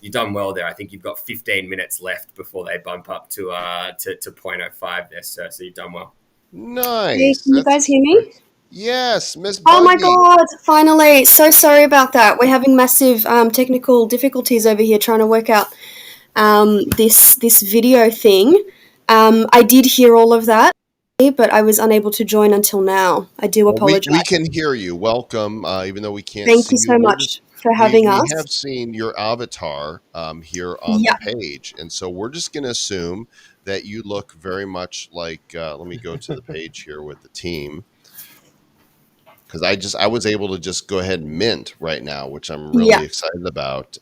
you've done well there. I think you've got 15 minutes left before they bump up to 0.05 there, sir. So you've done well. Nice. Hey, can you guys hear me? Yes, Miss Buggy. Oh my God! Finally, so sorry about that. We're having massive technical difficulties over here trying to work out this video thing. I did hear all of that, but I was unable to join until now. I do apologize. We can hear you. Welcome, even though we can't Thank see you. Thank you so much for having us. We have seen your avatar here on the page, and so we're just going to assume that you look very much like, let me go to the page here with the team, because I was able to just go ahead and mint right now, which I'm really excited about.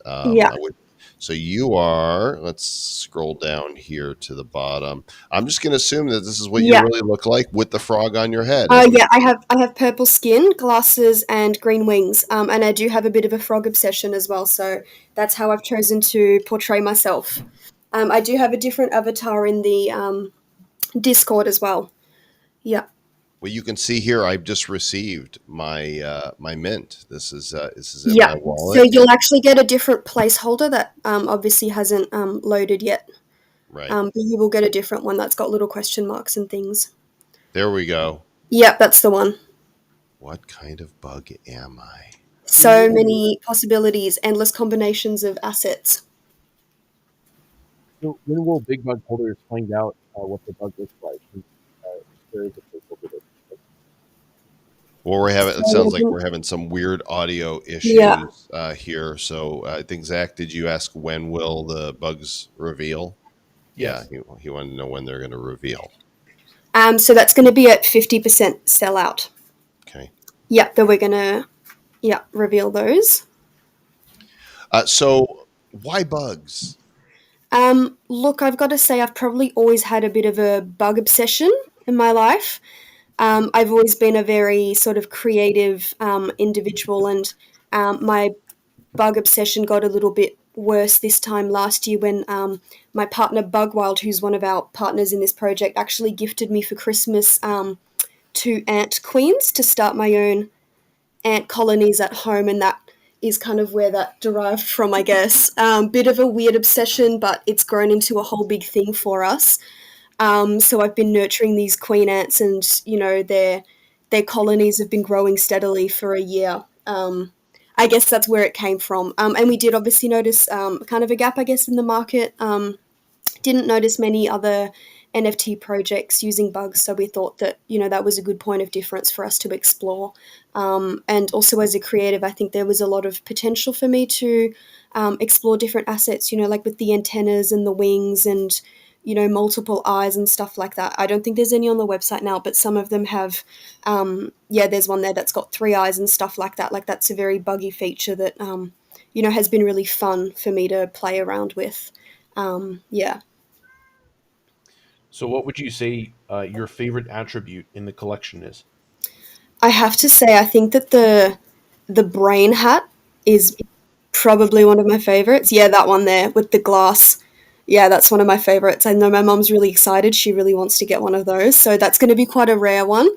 So you are, let's scroll down here to the bottom. I'm just going to assume that this is what you really look like with the frog on your head. Yeah, I have purple skin, glasses, and green wings. And I do have a bit of a frog obsession as well. So that's how I've chosen to portray myself. I do have a different avatar in the Discord as well. Yeah. Well, you can see here, I've just received my my mint. This is in my wallet. So you'll actually get a different placeholder that obviously hasn't loaded yet. Right. But you will get a different one that's got little question marks and things. There we go. Yep, that's the one. What kind of bug am I? So many possibilities, endless combinations of assets. So when will big bug holders find out what the bug looks like? There is a placeholder that- Well, we're having. It sounds like we're having some weird audio issues here. So I think Zach, did you ask when will the bugs reveal? Yes. Yeah, he wanted to know when they're going to reveal. So that's going to be at 50% sellout. Okay. Yep, that we're going to reveal those. So why bugs? Look, I've got to say I've probably always had a bit of a bug obsession in my life. I've always been a very sort of creative individual, and my bug obsession got a little bit worse this time last year when my partner Bugwild, who's one of our partners in this project, actually gifted me for Christmas 2 ant queens to start my own ant colonies at home, and that is kind of where that derived from, I guess. Bit of a weird obsession, but it's grown into a whole big thing for us. So I've been nurturing these queen ants, and their colonies have been growing steadily for a year. I guess that's where it came from. And we did obviously notice kind of a gap, I guess, in the market. Didn't notice many other NFT projects using bugs, so we thought that that was a good point of difference for us to explore. And also as a creative, I think there was a lot of potential for me to explore different assets. Like with the antennas and the wings and multiple eyes and stuff like that. I don't think there's any on the website now, but some of them have. There's one there that's got 3 eyes and stuff like that. Like that's a very buggy feature that has been really fun for me to play around with. So what would you say your favorite attribute in the collection is? I have to say, I think that the brain hat is probably one of my favorites. Yeah, that one there with the glass. Yeah, that's one of my favorites. I know my mom's really excited. She really wants to get one of those. So that's going to be quite a rare one.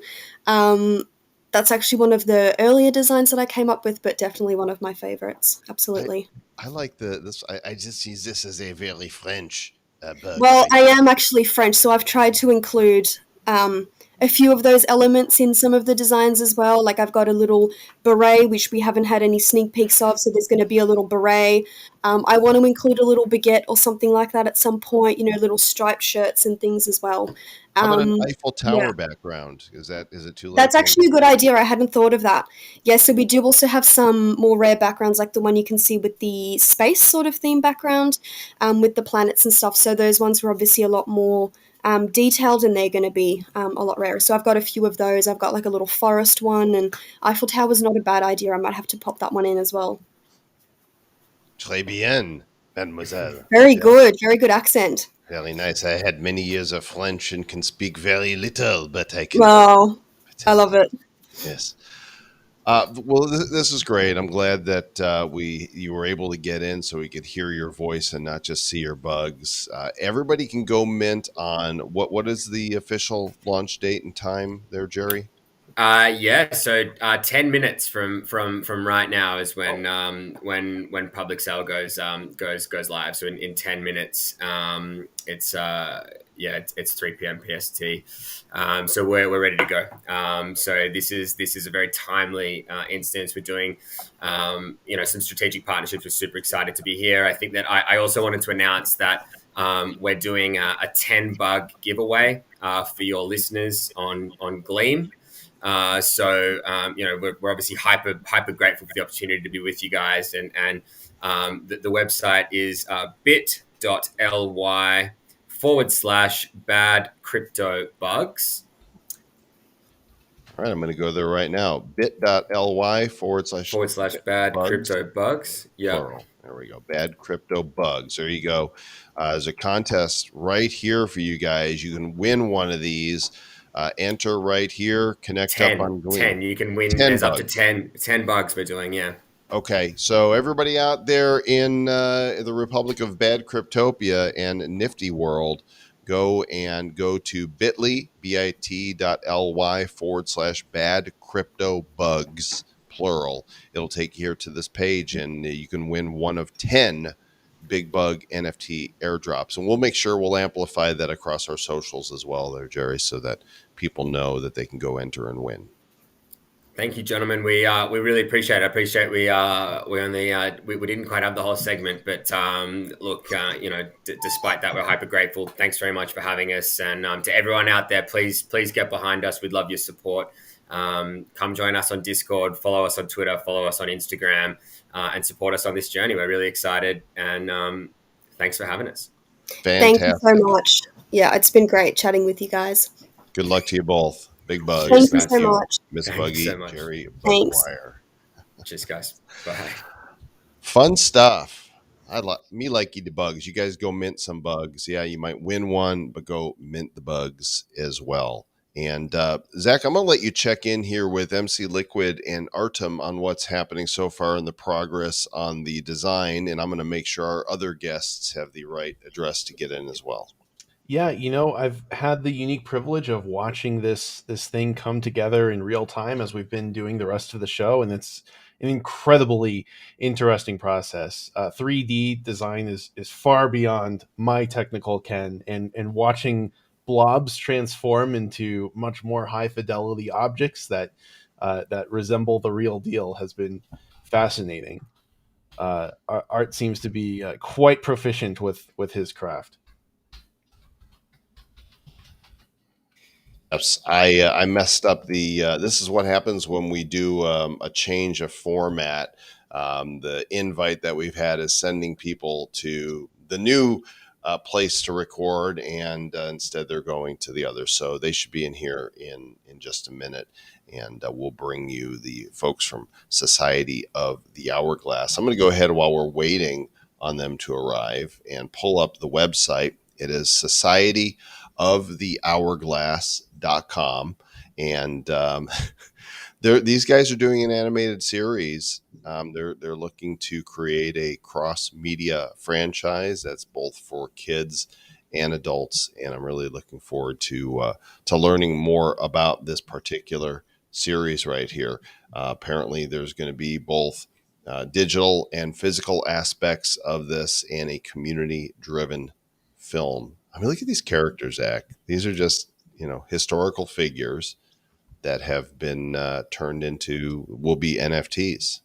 That's actually one of the earlier designs that I came up with, but definitely one of my favorites. Absolutely. I like this. I just see this as a very French bug. Well, I am actually French, so I've tried to include a few of those elements in some of the designs as well. Like I've got a little beret, which we haven't had any sneak peeks of, so there's going to be a little beret. I want to include a little baguette or something like that at some point, little striped shirts and things as well. How about an Eiffel Tower background? Is it too late? That's actually a good idea. I hadn't thought of that. Yeah, so we do also have some more rare backgrounds, like the one you can see with the space sort of theme background, with the planets and stuff. So those ones were obviously a lot more detailed, and they're going to be a lot rarer. So I've got a few of those. I've got like a little forest one, and Eiffel Tower's not a bad idea. I might have to pop that one in as well. Très bien, mademoiselle. Very good accent. Very nice. I had many years of French and can speak very little, but I can. Wow, I love it. Yes. Well, this is great. I'm glad that you were able to get in so we could hear your voice and not just see your bugs. Everybody can go mint on what is the official launch date and time there, Jerry? So 10 minutes from right now is when public sale goes live. So in 10 minutes, it's 3 p.m. PST. So we're ready to go. So this is a very timely instance. We're doing some strategic partnerships. We're super excited to be here. I think that I also wanted to announce that we're doing a 10 bug giveaway for your listeners on Gleam. We're obviously hyper grateful for the opportunity to be with you guys, and the website is bit.ly/bad crypto bugs. All right, I'm going to go there right now. bit.ly / bad bugs, crypto bugs. Yeah. plural. There we go. Bad crypto bugs. There you go. There's a contest right here for you guys. You can win one of these. Enter right here. Connect 10, up on Gleam. 10. You can win. 10 There's bugs. up to 10 bugs we're doing. Yeah. Okay, so everybody out there in the Republic of Bad Cryptopia and Nifty World, go to bit.ly, bit.ly / bad crypto bugs, plural. It'll take you here to this page, and you can win one of 10 Big Bug NFT airdrops. And we'll make sure we'll amplify that across our socials as well there, Jerry, so that people know that they can go enter and win. Thank you, gentlemen. We really appreciate it. I appreciate we only we didn't quite have the whole segment, but look, despite that, we're hyper grateful. Thanks very much for having us, and to everyone out there, please get behind us. We'd love your support. Come join us on Discord, follow us on Twitter, follow us on Instagram, and support us on this journey. We're really excited, and thanks for having us. Fantastic. Thank you so much. Yeah, it's been great chatting with you guys. Good luck to you both. Big Bugs. Thank you so much. Miss Thanks Buggy, so much. Jerry Thanks. Bugwire. Cheers, guys. Bye. Fun stuff. Like you to bugs. You guys go mint some bugs. Yeah, you might win one, but go mint the bugs as well. And Zach, I'm going to let you check in here with MC Liquid and Artem on what's happening so far in the progress on the design. And I'm going to make sure our other guests have the right address to get in as well. Yeah, I've had the unique privilege of watching this thing come together in real time as we've been doing the rest of the show, and it's an incredibly interesting process. 3D design is far beyond my technical ken, and watching blobs transform into much more high fidelity objects that resemble the real deal has been fascinating. Art seems to be quite proficient with his craft. I messed up the this is what happens when we do a change of format. The invite that we've had is sending people to the new place to record, and instead they're going to the other. So they should be in here in just a minute, and we'll bring you the folks from Society of the Hourglass. I'm going to go ahead while we're waiting on them to arrive and pull up the website. It is societyofthehourglass.com, and these guys are doing an animated series. They're looking to create a cross-media franchise that's both for kids and adults, and I'm really looking forward to learning more about this particular series right here. Apparently, there's going to be both digital and physical aspects of this, and a community-driven film. I mean, look at these characters, Zach. These are just, historical figures that have been turned into will be NFTs.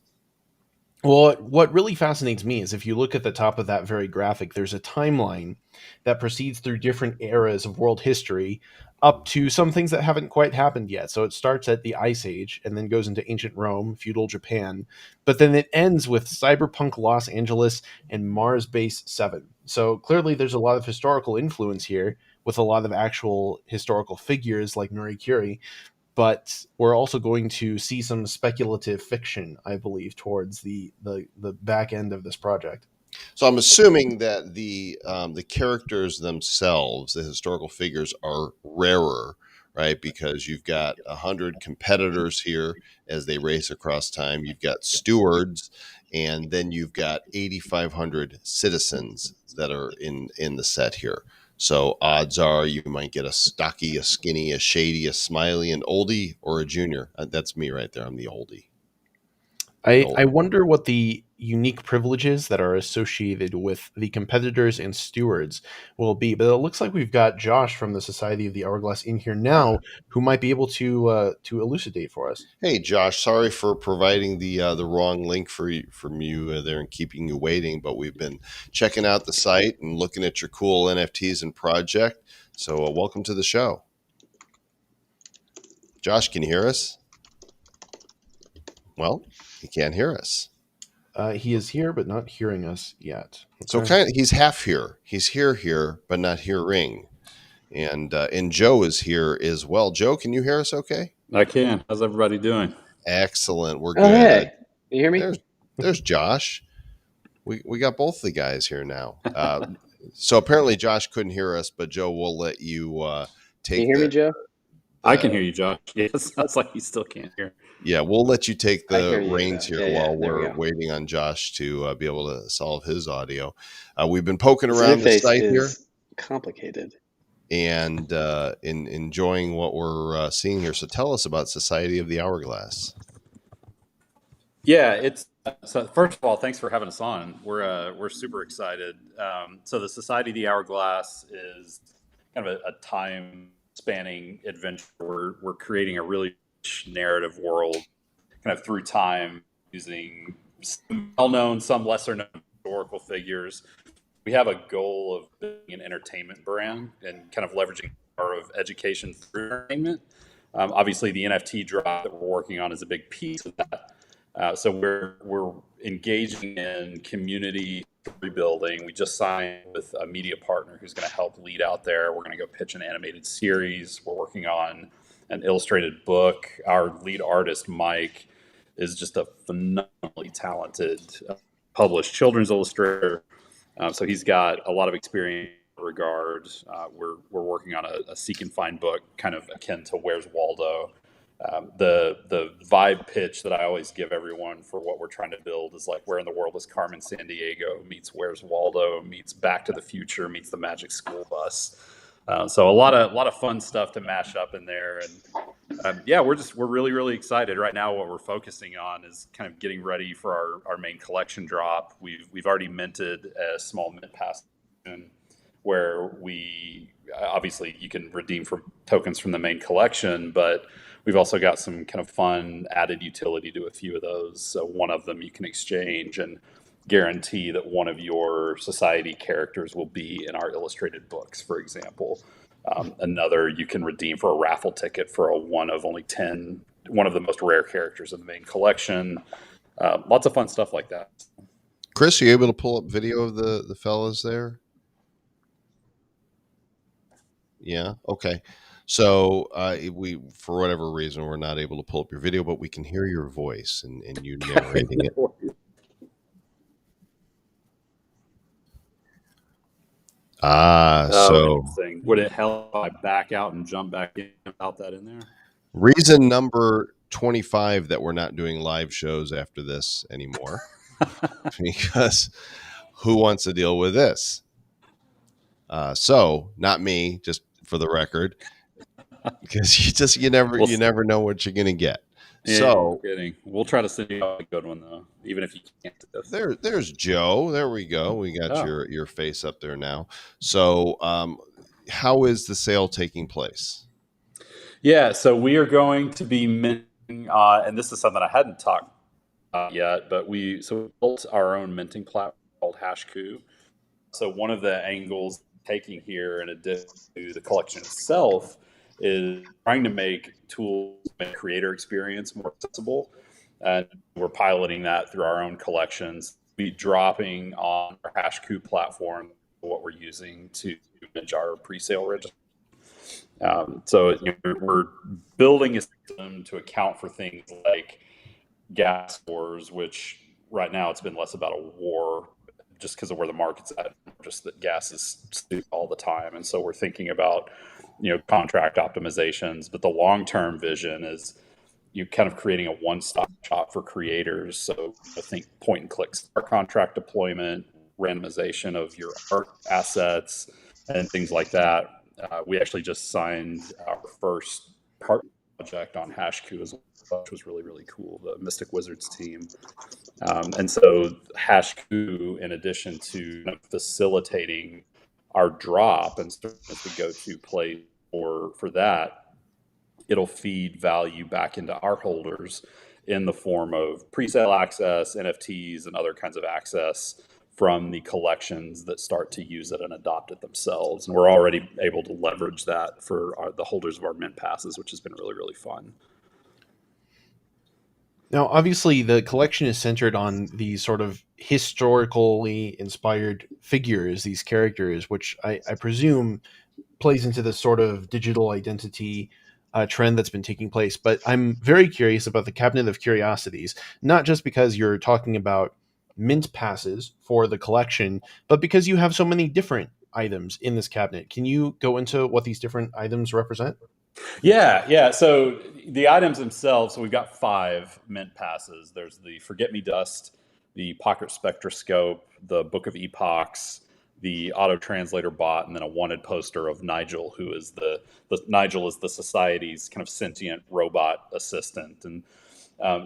Well, what really fascinates me is if you look at the top of that very graphic, there's a timeline that proceeds through different eras of world history up to some things that haven't quite happened yet. So it starts at the Ice Age and then goes into ancient Rome, feudal Japan, but then it ends with cyberpunk Los Angeles and Mars Base 7. So clearly there's a lot of historical influence here with a lot of actual historical figures like Marie Curie. But we're also going to see some speculative fiction, I believe, towards the back end of this project. So I'm assuming that the characters themselves, the historical figures, are rarer, right? Because you've got 100 competitors here as they race across time. You've got stewards, and then you've got 8,500 citizens that are in the set here. So odds are you might get a stocky, a skinny, a shady, a smiley, an oldie, or a junior. That's me right there. I'm the oldie. I wonder what the unique privileges that are associated with the competitors and stewards will be. But it looks like we've got Josh from the Society of the Hourglass in here now, who might be able to elucidate for us. Hey, Josh, sorry for providing the wrong link from you there and keeping you waiting. But we've been checking out the site and looking at your cool NFTs and project. So welcome to the show. Josh, can you hear us? Well, he can't hear us. He is here, but not hearing us yet. Okay. So he's half here. He's here, but not hearing. And Joe is here as well. Joe, can you hear us okay? I can. How's everybody doing? Excellent. We're Oh, good. hey. You hear me? There's Josh. We got both the guys here now. So apparently Josh couldn't hear us, but Joe, we'll let you take. Can you hear me, Joe? I can hear you, Josh. Yeah, it sounds like you still can't hear. Yeah, we'll let you take the reins here Yeah, while there we we're go. waiting on Josh to be able to solve his audio. We've been poking around the site here, complicated, and in enjoying what we're seeing here. So tell us about Society of the Hourglass. Yeah, it's so. First of all, thanks for having us on. We're super excited. So the Society of the Hourglass is kind of a time-spanning adventure. We're creating a really rich narrative world, kind of through time, using some well-known, some lesser-known historical figures. We have a goal of building an entertainment brand and kind of leveraging the power of education through entertainment. Obviously, the NFT drop that we're working on is a big piece of that. So we're engaging in community rebuilding. We just signed with a media partner who's going to help lead out there. We're going to go pitch an animated series. We're working on an illustrated book. Our lead artist, Mike, is just a phenomenally talented published children's illustrator. So he's got a lot of experience in that regard. We're working on a seek and find book, kind of akin to Where's Waldo. The vibe pitch that I always give everyone for what we're trying to build is like, where in the world is Carmen Sandiego meets Where's Waldo meets Back to the Future meets the Magic School Bus. So a lot of fun stuff to mash up in there, and yeah, we're really, really excited right now. What we're focusing on is kind of getting ready for our main collection drop. We've already minted a small mint pass where we obviously you can redeem for tokens from the main collection, but we've also got some kind of fun added utility to a few of those. So one of them you can exchange and guarantee that one of your society characters will be in our illustrated books, for example. Another you can redeem for a raffle ticket for one of the most rare characters in the main collection. Lots of fun stuff like that. Chris, are you able to pull up video of the fellas there? Yeah. Okay. So we, for whatever reason, we're not able to pull up your video, but we can hear your voice and you narrating it. So would it help if I back out and jump back in without that in there? Reason number 25 that we're not doing live shows after this anymore, because who wants to deal with this? So not me, just for the record, because you never know what you're gonna get. Yeah, so kidding. We'll try to send you a good one though, even if you can't. There's Joe. There we go. We got your face up there now. So how is the sale taking place? Yeah, so we are going to be minting, and this is something I hadn't talked about yet, but we built our own minting platform called Hashku. So one of the angles taking here, in addition to the collection itself, is trying to make tools and creator experience more accessible. And we're piloting that through our own collections. We'll be dropping on our Hashku platform what we're using to manage our pre-sale register. So we're building a system to account for things like gas wars, which right now it's been less about a war just because of where the market's at, just that gas is stupid all the time. And so we're thinking about, contract optimizations, but the long-term vision is you kind of creating a one-stop shop for creators. So I think point and click smart contract deployment, randomization of your art assets, and things like that. We actually just signed our first partner project on Hashku as well, which was really, really cool, the Mystic Wizards team. And so Hashku, in addition to facilitating our drop and the go-to place for that, it'll feed value back into our holders in the form of pre-sale access, NFTs, and other kinds of access from the collections that start to use it and adopt it themselves. And we're already able to leverage that for the holders of our mint passes, which has been really, really fun. Now, obviously, the collection is centered on these sort of historically inspired figures, these characters, which I presume plays into this sort of digital identity trend that's been taking place. But I'm very curious about the Cabinet of Curiosities, not just because you're talking about mint passes for the collection, but because you have so many different items in this cabinet. Can you go into what these different items represent? Yeah. So the items themselves, so we've got 5 mint passes. There's the Forget Me Dust, the Pocket Spectroscope, the Book of Epochs, the auto translator bot, and then a wanted poster of Nigel, who is Nigel is the society's kind of sentient robot assistant. And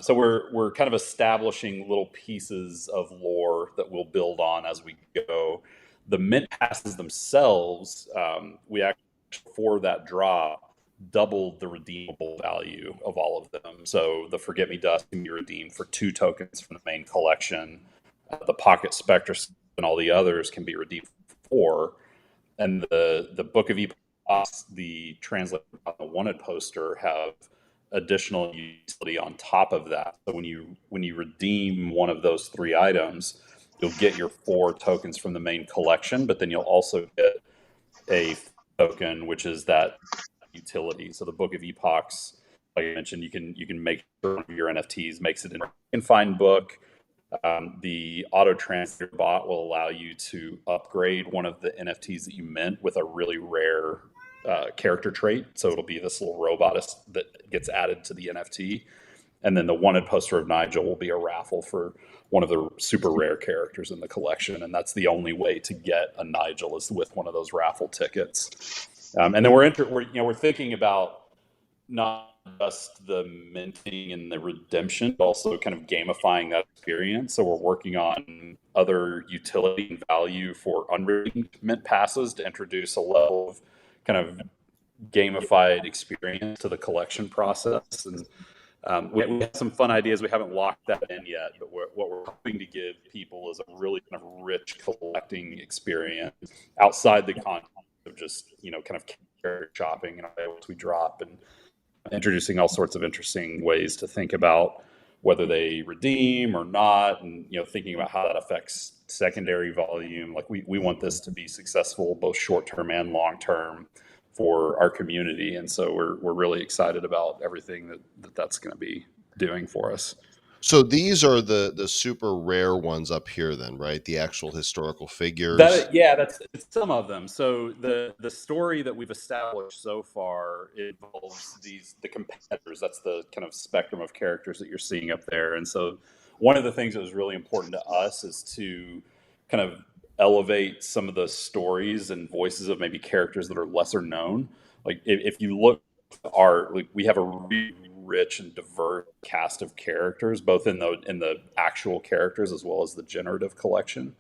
so we're kind of establishing little pieces of lore that we'll build on as we go. The mint passes themselves, we actually, for that drop, doubled the redeemable value of all of them. So the Forget Me Dust can be redeemed for 2 tokens from the main collection. The Pocket Spectroscope and all the others can be redeemed for 4. And the Book of Epochs, the translator, the wanted poster have additional utility on top of that. So when you redeem one of those 3 items, you'll get your 4 tokens from the main collection, but then you'll also get a token, which is that utility. So the Book of Epochs, like I mentioned, you can make sure your NFTs makes it in a confined book. The auto translator bot will allow you to upgrade one of the NFTs that you mint with a really rare character trait. So it'll be this little robot that gets added to the NFT. And then the wanted poster of Nigel will be a raffle for one of the super rare characters in the collection. And that's the only way to get a Nigel is with one of those raffle tickets. And then we're thinking about not just the minting and the redemption, but also kind of gamifying that experience. So we're working on other utility and value for unredeemed mint passes to introduce a level of kind of gamified experience to the collection process. And we have some fun ideas. We haven't locked that in yet, but what we're hoping to give people is a really kind of rich collecting experience outside the context of just, kind of character shopping and items we drop, and introducing all sorts of interesting ways to think about whether they redeem or not, and thinking about how that affects secondary volume. Like we want this to be successful both short term and long term for our community, and so we're really excited about everything that's going to be doing for us. So these are the super rare ones up here then, right? The actual historical figures. That's some of them. So the story that we've established so far involves the competitors. That's the kind of spectrum of characters that you're seeing up there. And so one of the things that was really important to us is to kind of elevate some of the stories and voices of maybe characters that are lesser known. Like if you look at art, like we have a really rich and diverse cast of characters, both in the actual characters as well as the generative collection.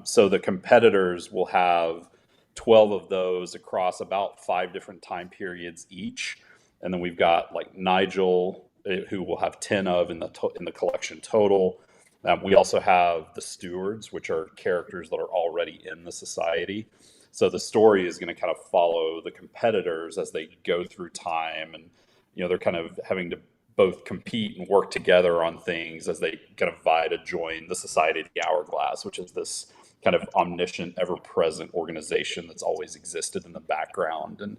So the competitors will have 12 of those across about 5 different time periods each, and then we've got like Nigel, who will have 10 of in the collection total. We also have the stewards, which are characters that are already in the society. So the story is going to kind of follow the competitors as they go through time, and they're kind of having to both compete and work together on things as they kind of vie to join the Society of the Hourglass, which is this kind of omniscient, ever-present organization that's always existed in the background. And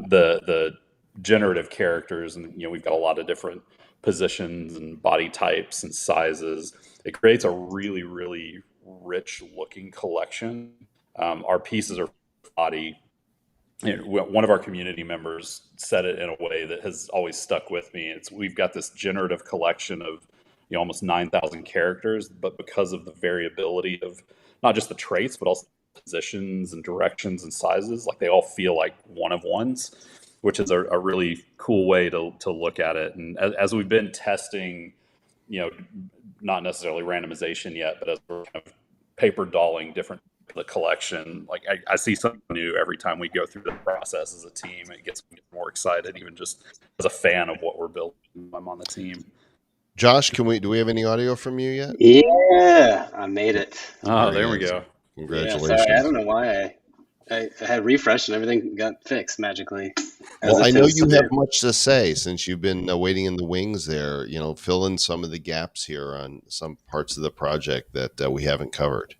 the generative characters, and we've got a lot of different positions and body types and sizes. It creates a really, really rich looking collection. Our pieces are body. One of our community members said it in a way that has always stuck with me. We've got this generative collection of almost 9,000 characters, but because of the variability of not just the traits, but also positions and directions and sizes, like they all feel like one of ones, which is a really cool way to look at it. And as we've been testing, not necessarily randomization yet, but as we're kind of paper dolling different the collection, like I see something new every time we go through the process as a team. It gets me more excited, even just as a fan of what we're building. I'm on the team. Josh, do we have any audio from you yet? Yeah, I made it. Oh, there we go. Congratulations. Yeah, sorry, I don't know why I had refreshed and everything got fixed magically. Well, I know you have much to say since you've been waiting in the wings there. Fill in some of the gaps here on some parts of the project that we haven't covered.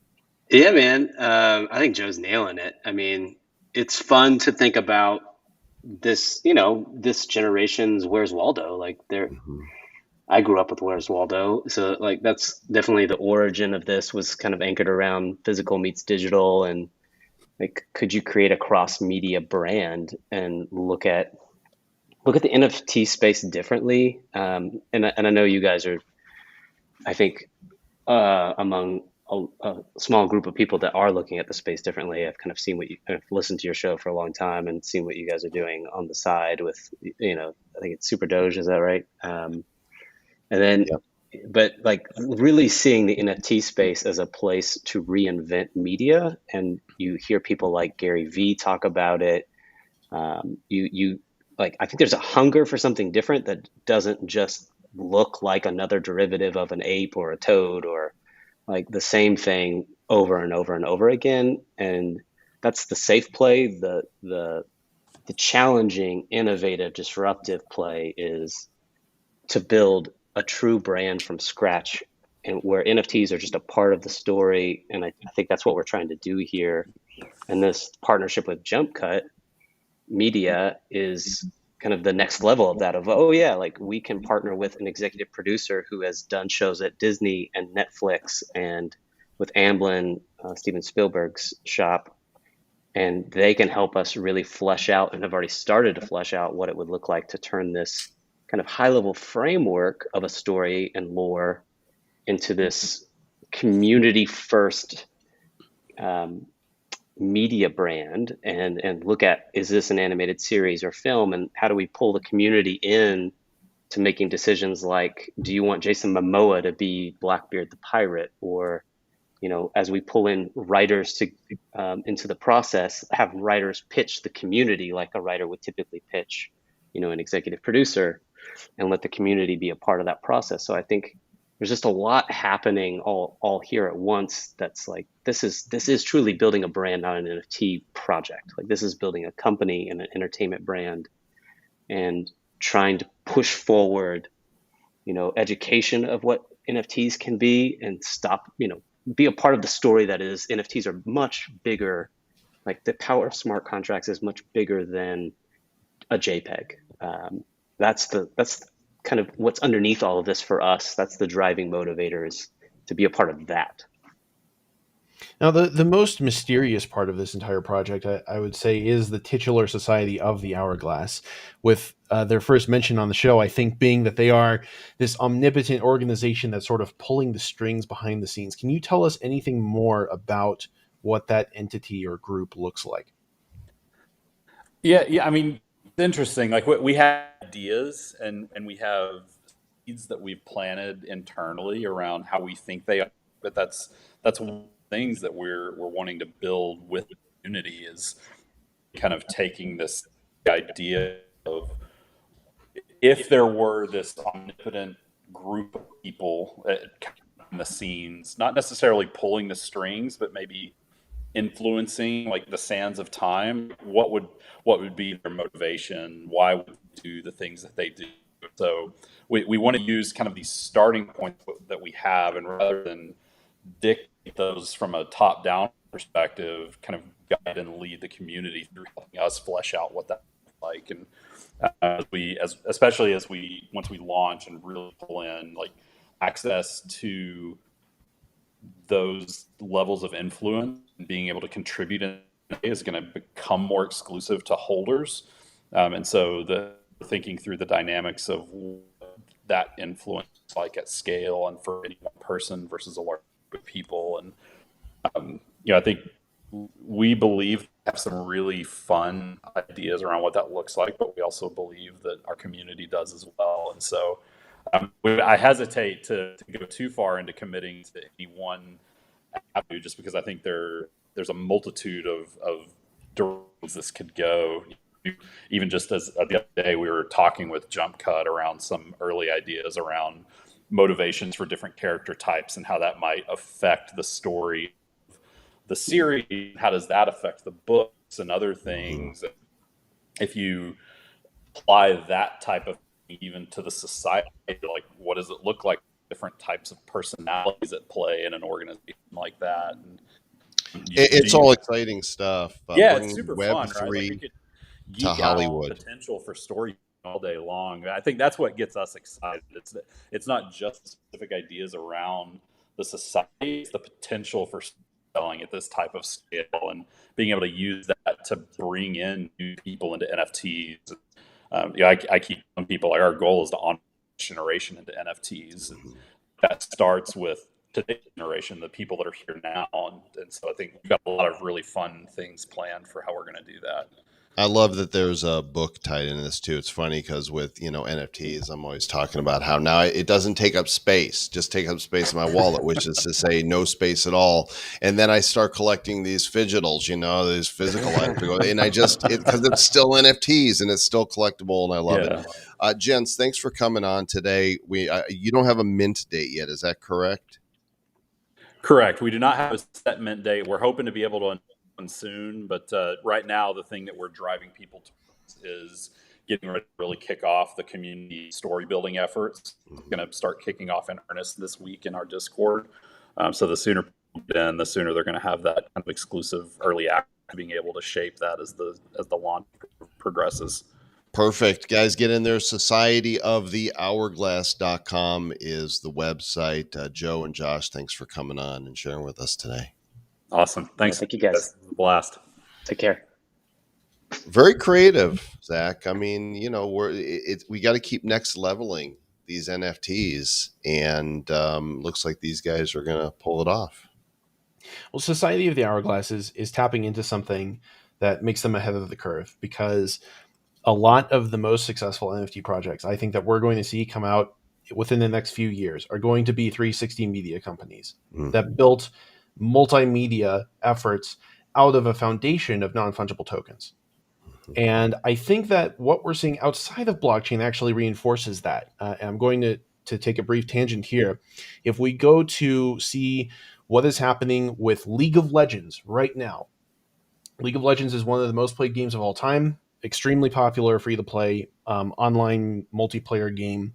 Yeah, man. I think Joe's nailing it. I mean, it's fun to think about this, this generation's Where's Waldo? Like I grew up with Where's Waldo, so like that's definitely the origin of this was kind of anchored around physical meets digital, and like could you create a cross media brand and look at the NFT space differently? And I know you guys are, I think, among a small group of people that are looking at the space differently. I've kind of seen I've listened to your show for a long time and seen what you guys are doing on the side with, I think it's Super Doge, is that right? And then, but like really seeing the NFT space as a place to reinvent media, and you hear people like Gary Vee talk about it. You like, I think there's a hunger for something different that doesn't just look like another derivative of an ape or a toad or like the same thing over and over and over again. And that's the safe play. The challenging, innovative, disruptive play is to build a true brand from scratch, and where NFTs are just a part of the story. And I think that's what we're trying to do here. And this partnership with Jump Cut Media is kind of the next level of that, of, oh yeah, like we can partner with an executive producer who has done shows at Disney and Netflix and with Amblin, Steven Spielberg's shop, and they can help us really flesh out, and have already started to flesh out, what it would look like to turn this kind of high level framework of a story and lore into this community first media brand, and look at, is this an animated series or film, and how do we pull the community in to making decisions like, do you want Jason Momoa to be Blackbeard the pirate? Or, as we pull in writers to into the process, have writers pitch the community like a writer would typically pitch, an executive producer, and let the community be a part of that process. So I think there's just a lot happening all here at once. That's like, this is truly building a brand, not an NFT project. Like this is building a company and an entertainment brand, and trying to push forward, education of what NFTs can be, and stop, be a part of the story that is NFTs are much bigger. Like the power of smart contracts is much bigger than a JPEG. That's kind of what's underneath all of this for us. That's the driving motivators to be a part of that. Now, the most mysterious part of this entire project, I would say, is the titular society of the Hourglass, with their first mention on the show, I think, being that they are this omnipotent organization that's sort of pulling the strings behind the scenes. Can you tell us anything more about what that entity or group looks like? Yeah. I mean, it's interesting. Like we have ideas and we have seeds that we've planted internally around how we think they are, but that's one of the things that we're wanting to build with the community, is kind of taking this idea of, if there were this omnipotent group of people in the scenes, not necessarily pulling the strings, but maybe influencing like the sands of time, what would be their motivation? Why would they do the things that they do? So we want to use kind of these starting points that we have, and rather than dictate those from a top-down perspective, kind of guide and lead the community through helping us flesh out what that looks like. And especially as once we launch and really pull in like access to those levels of influence, and being able to contribute in is going to become more exclusive to holders. And so thinking through the dynamics of that influence, like at scale and for any one person versus a large group of people. And, I think we believe we have some really fun ideas around what that looks like, but we also believe that our community does as well. And so I hesitate to go too far into committing to any one avenue, just because I think there's a multitude of directions this could go. Even just as the other day, we were talking with Jump Cut around some early ideas around motivations for different character types and how that might affect the story of the series. How does that affect the books and other things? If you apply that type of thing even to the society, like what does it look like? Different types of personalities at play in an organization like that. And It's all exciting stuff. Yeah, it's Bringing super Web fun, right? Like we 3 could to geek out on Hollywood. potential for story all day long. I think that's what gets us excited. It's not just specific ideas around the society; it's the potential for selling at this type of scale and being able to use that to bring in new people into NFTs. I keep telling people like our goal is to on generation into NFTs, and that starts with today's generation, the people that are here now, and so I think we've got a lot of really fun things planned for how we're going to do that. I love that there's a book tied into this too. It's funny because with NFTs, I'm always talking about how now it doesn't take up space, just take up space in my wallet, which is to say no space at all. And then I start collecting these fidgetals, these physical items, and I just because it's still NFTs and it's still collectible, and I love it. Gents, thanks for coming on today. You don't have a mint date yet, is that correct? Correct. We do not have a set mint date. We're hoping to be able to soon, but right now the thing that we're driving people towards is getting ready to really kick off the community story building efforts. It's going to start kicking off in earnest this week in our Discord. So the sooner people get in, the sooner they're going to have that kind of exclusive early access, being able to shape that as the launch progresses. Perfect. Guys, get in there. Societyofthehourglass.com is the website. Joe and Josh, thanks for coming on and sharing with us today. Awesome. Thanks. Thank you, guys. Blast. Take care. Very creative, Zach. I mean, we got to keep next leveling these NFTs, and looks like these guys are going to pull it off. Well, Society of the Hourglass is tapping into something that makes them ahead of the curve, because a lot of the most successful NFT projects I think that we're going to see come out within the next few years are going to be 360 media companies that built multimedia efforts out of a foundation of non-fungible tokens. And I think that what we're seeing outside of blockchain actually reinforces that. I'm going to take a brief tangent here. If we go to see what is happening with League of Legends right now, League of Legends is one of the most played games of all time, extremely popular, free to play, online multiplayer game.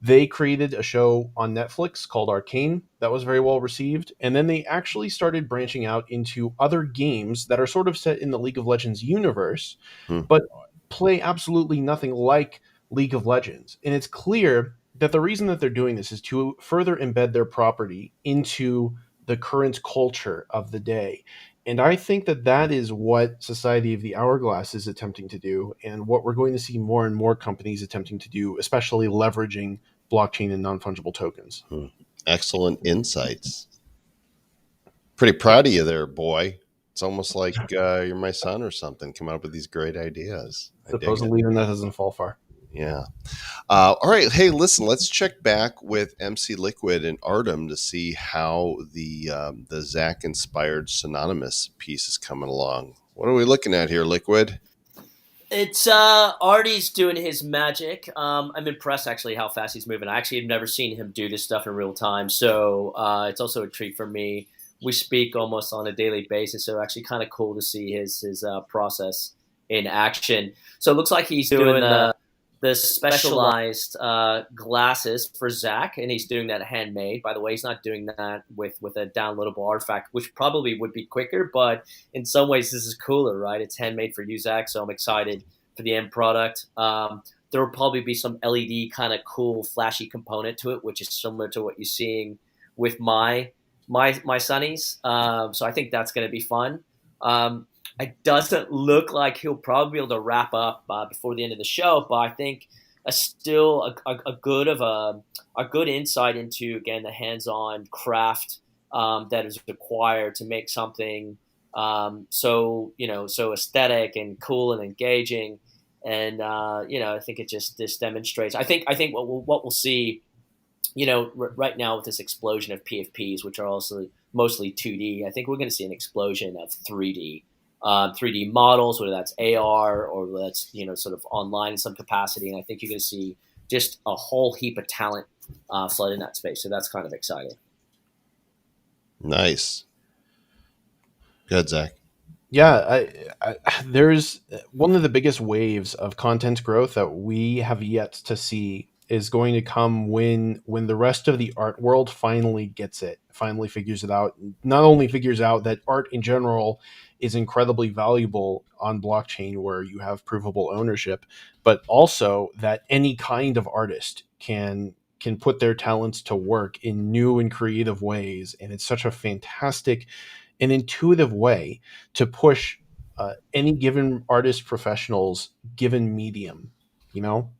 They created a show on Netflix called Arcane that was very well received. And then they actually started branching out into other games that are sort of set in the League of Legends universe, but play absolutely nothing like League of Legends. And it's clear that the reason that they're doing this is to further embed their property into the current culture of the day. And I think that that is what Society of the Hourglass is attempting to do, and what we're going to see more and more companies attempting to do, especially leveraging blockchain and non-fungible tokens. Excellent insights. Pretty proud of you there, boy. It's almost like you're my son or something, coming up with these great ideas. Suppose a leader that doesn't fall far. Yeah. All right. Hey, listen, let's check back with MC Liquid and Artem to see how the Zach inspired Synonymous piece is coming along. What are we looking at here, Liquid? It's Artie's doing his magic. I'm impressed actually how fast he's moving. I actually have never seen him do this stuff in real time, so it's also a treat for me. We speak almost on a daily basis, so actually kind of cool to see his process in action. So it looks like he's doing the specialized glasses for Zach, and he's doing that handmade. By the way, he's not doing that with a downloadable artifact, which probably would be quicker, but in some ways this is cooler, right? It's handmade for you, Zach, so I'm excited for the end product. There will probably be some LED kind of cool, flashy component to it, which is similar to what you're seeing with my Sunnies. So I think that's going to be fun. It doesn't look like he'll probably be able to wrap up before the end of the show, but I think still a good insight into, again, the hands-on craft that is required to make something so aesthetic and cool and engaging. And I think this demonstrates. I think what we'll see, right now with this explosion of PFPs, which are also mostly 2D, I think we're going to see an explosion of 3D models, whether that's AR or whether that's sort of online in some capacity. And I think you're going to see just a whole heap of talent flood in that space. So that's kind of exciting. Nice. Good, Zach. Yeah, there's one of the biggest waves of content growth that we have yet to see is going to come when the rest of the art world finally gets it, finally figures it out. Not only figures out that art in general is incredibly valuable on blockchain where you have provable ownership, but also that any kind of artist can put their talents to work in new and creative ways. And it's such a fantastic and intuitive way to push any given artist professional's given medium, you know?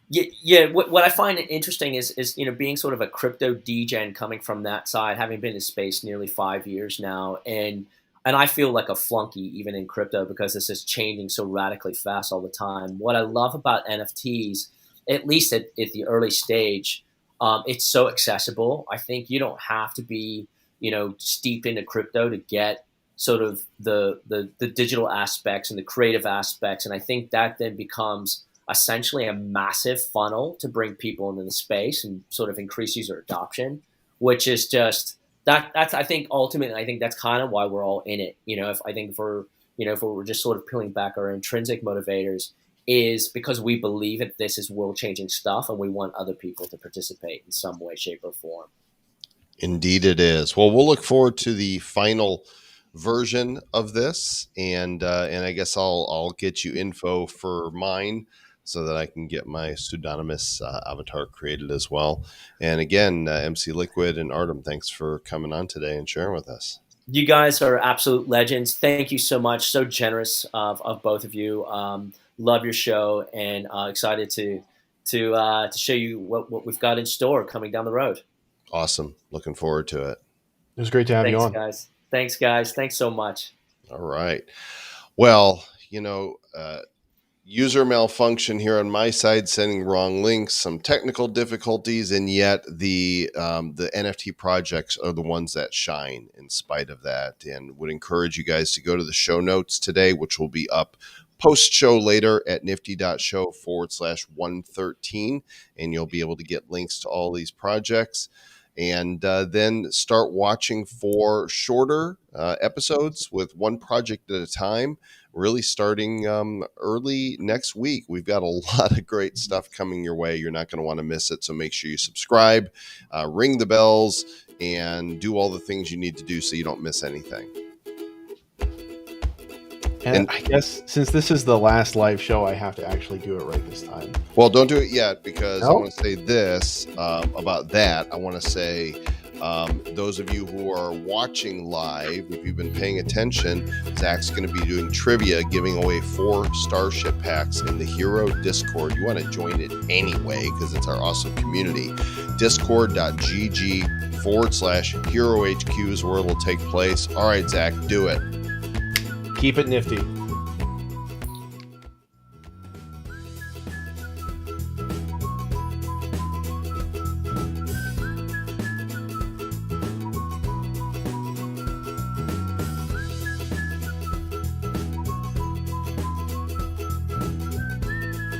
Yeah. What I find interesting is being sort of a crypto DGen coming from that side, having been in space nearly 5 years now, and I feel like a flunky even in crypto because this is changing so radically fast all the time. What I love about NFTs, at least at the early stage, it's so accessible. I think you don't have to be steeped into crypto to get sort of the digital aspects and the creative aspects, and I think that then becomes essentially a massive funnel to bring people into the space and sort of increase user adoption, which is just that's I think ultimately I think that's kind of why we're all in it. If we're just sort of peeling back our intrinsic motivators, is because we believe that this is world changing stuff and we want other people to participate in some way, shape, or form. Indeed it is. Well, we'll look forward to the final version of this, and I guess I'll get you info for mine so that I can get my pseudonymous avatar created as well. And again, MC Liquid and Artem, thanks for coming on today and sharing with us. You guys are absolute legends. Thank you so much. So generous of both of you. Love your show, and excited to show you what we've got in store coming down the road. Awesome. Looking forward to it. It was great to have you on. Thanks, guys. Thanks so much. All right. Well, user malfunction here on my side, sending wrong links, some technical difficulties, and yet the NFT projects are the ones that shine in spite of that. And would encourage you guys to go to the show notes today, which will be up post-show later at Nifty.Show /113, and you'll be able to get links to all these projects. And then start watching for shorter episodes with one project at a time, really starting early next week. We've got a lot of great stuff coming your way. You're not going to want to miss it. So make sure you subscribe, ring the bells, and do all the things you need to do so you don't miss anything. And I guess since this is the last live show, I have to actually do it right this time. Well, don't do it yet, because I want to say this about that. I want to say those of you who are watching live, if you've been paying attention, Zach's going to be doing trivia, giving away 4 Starship packs in the Hero Discord. You want to join it anyway because it's our awesome community. Discord.gg /HeroHQ is where it'll take place. All right, Zach, do it. Keep it nifty.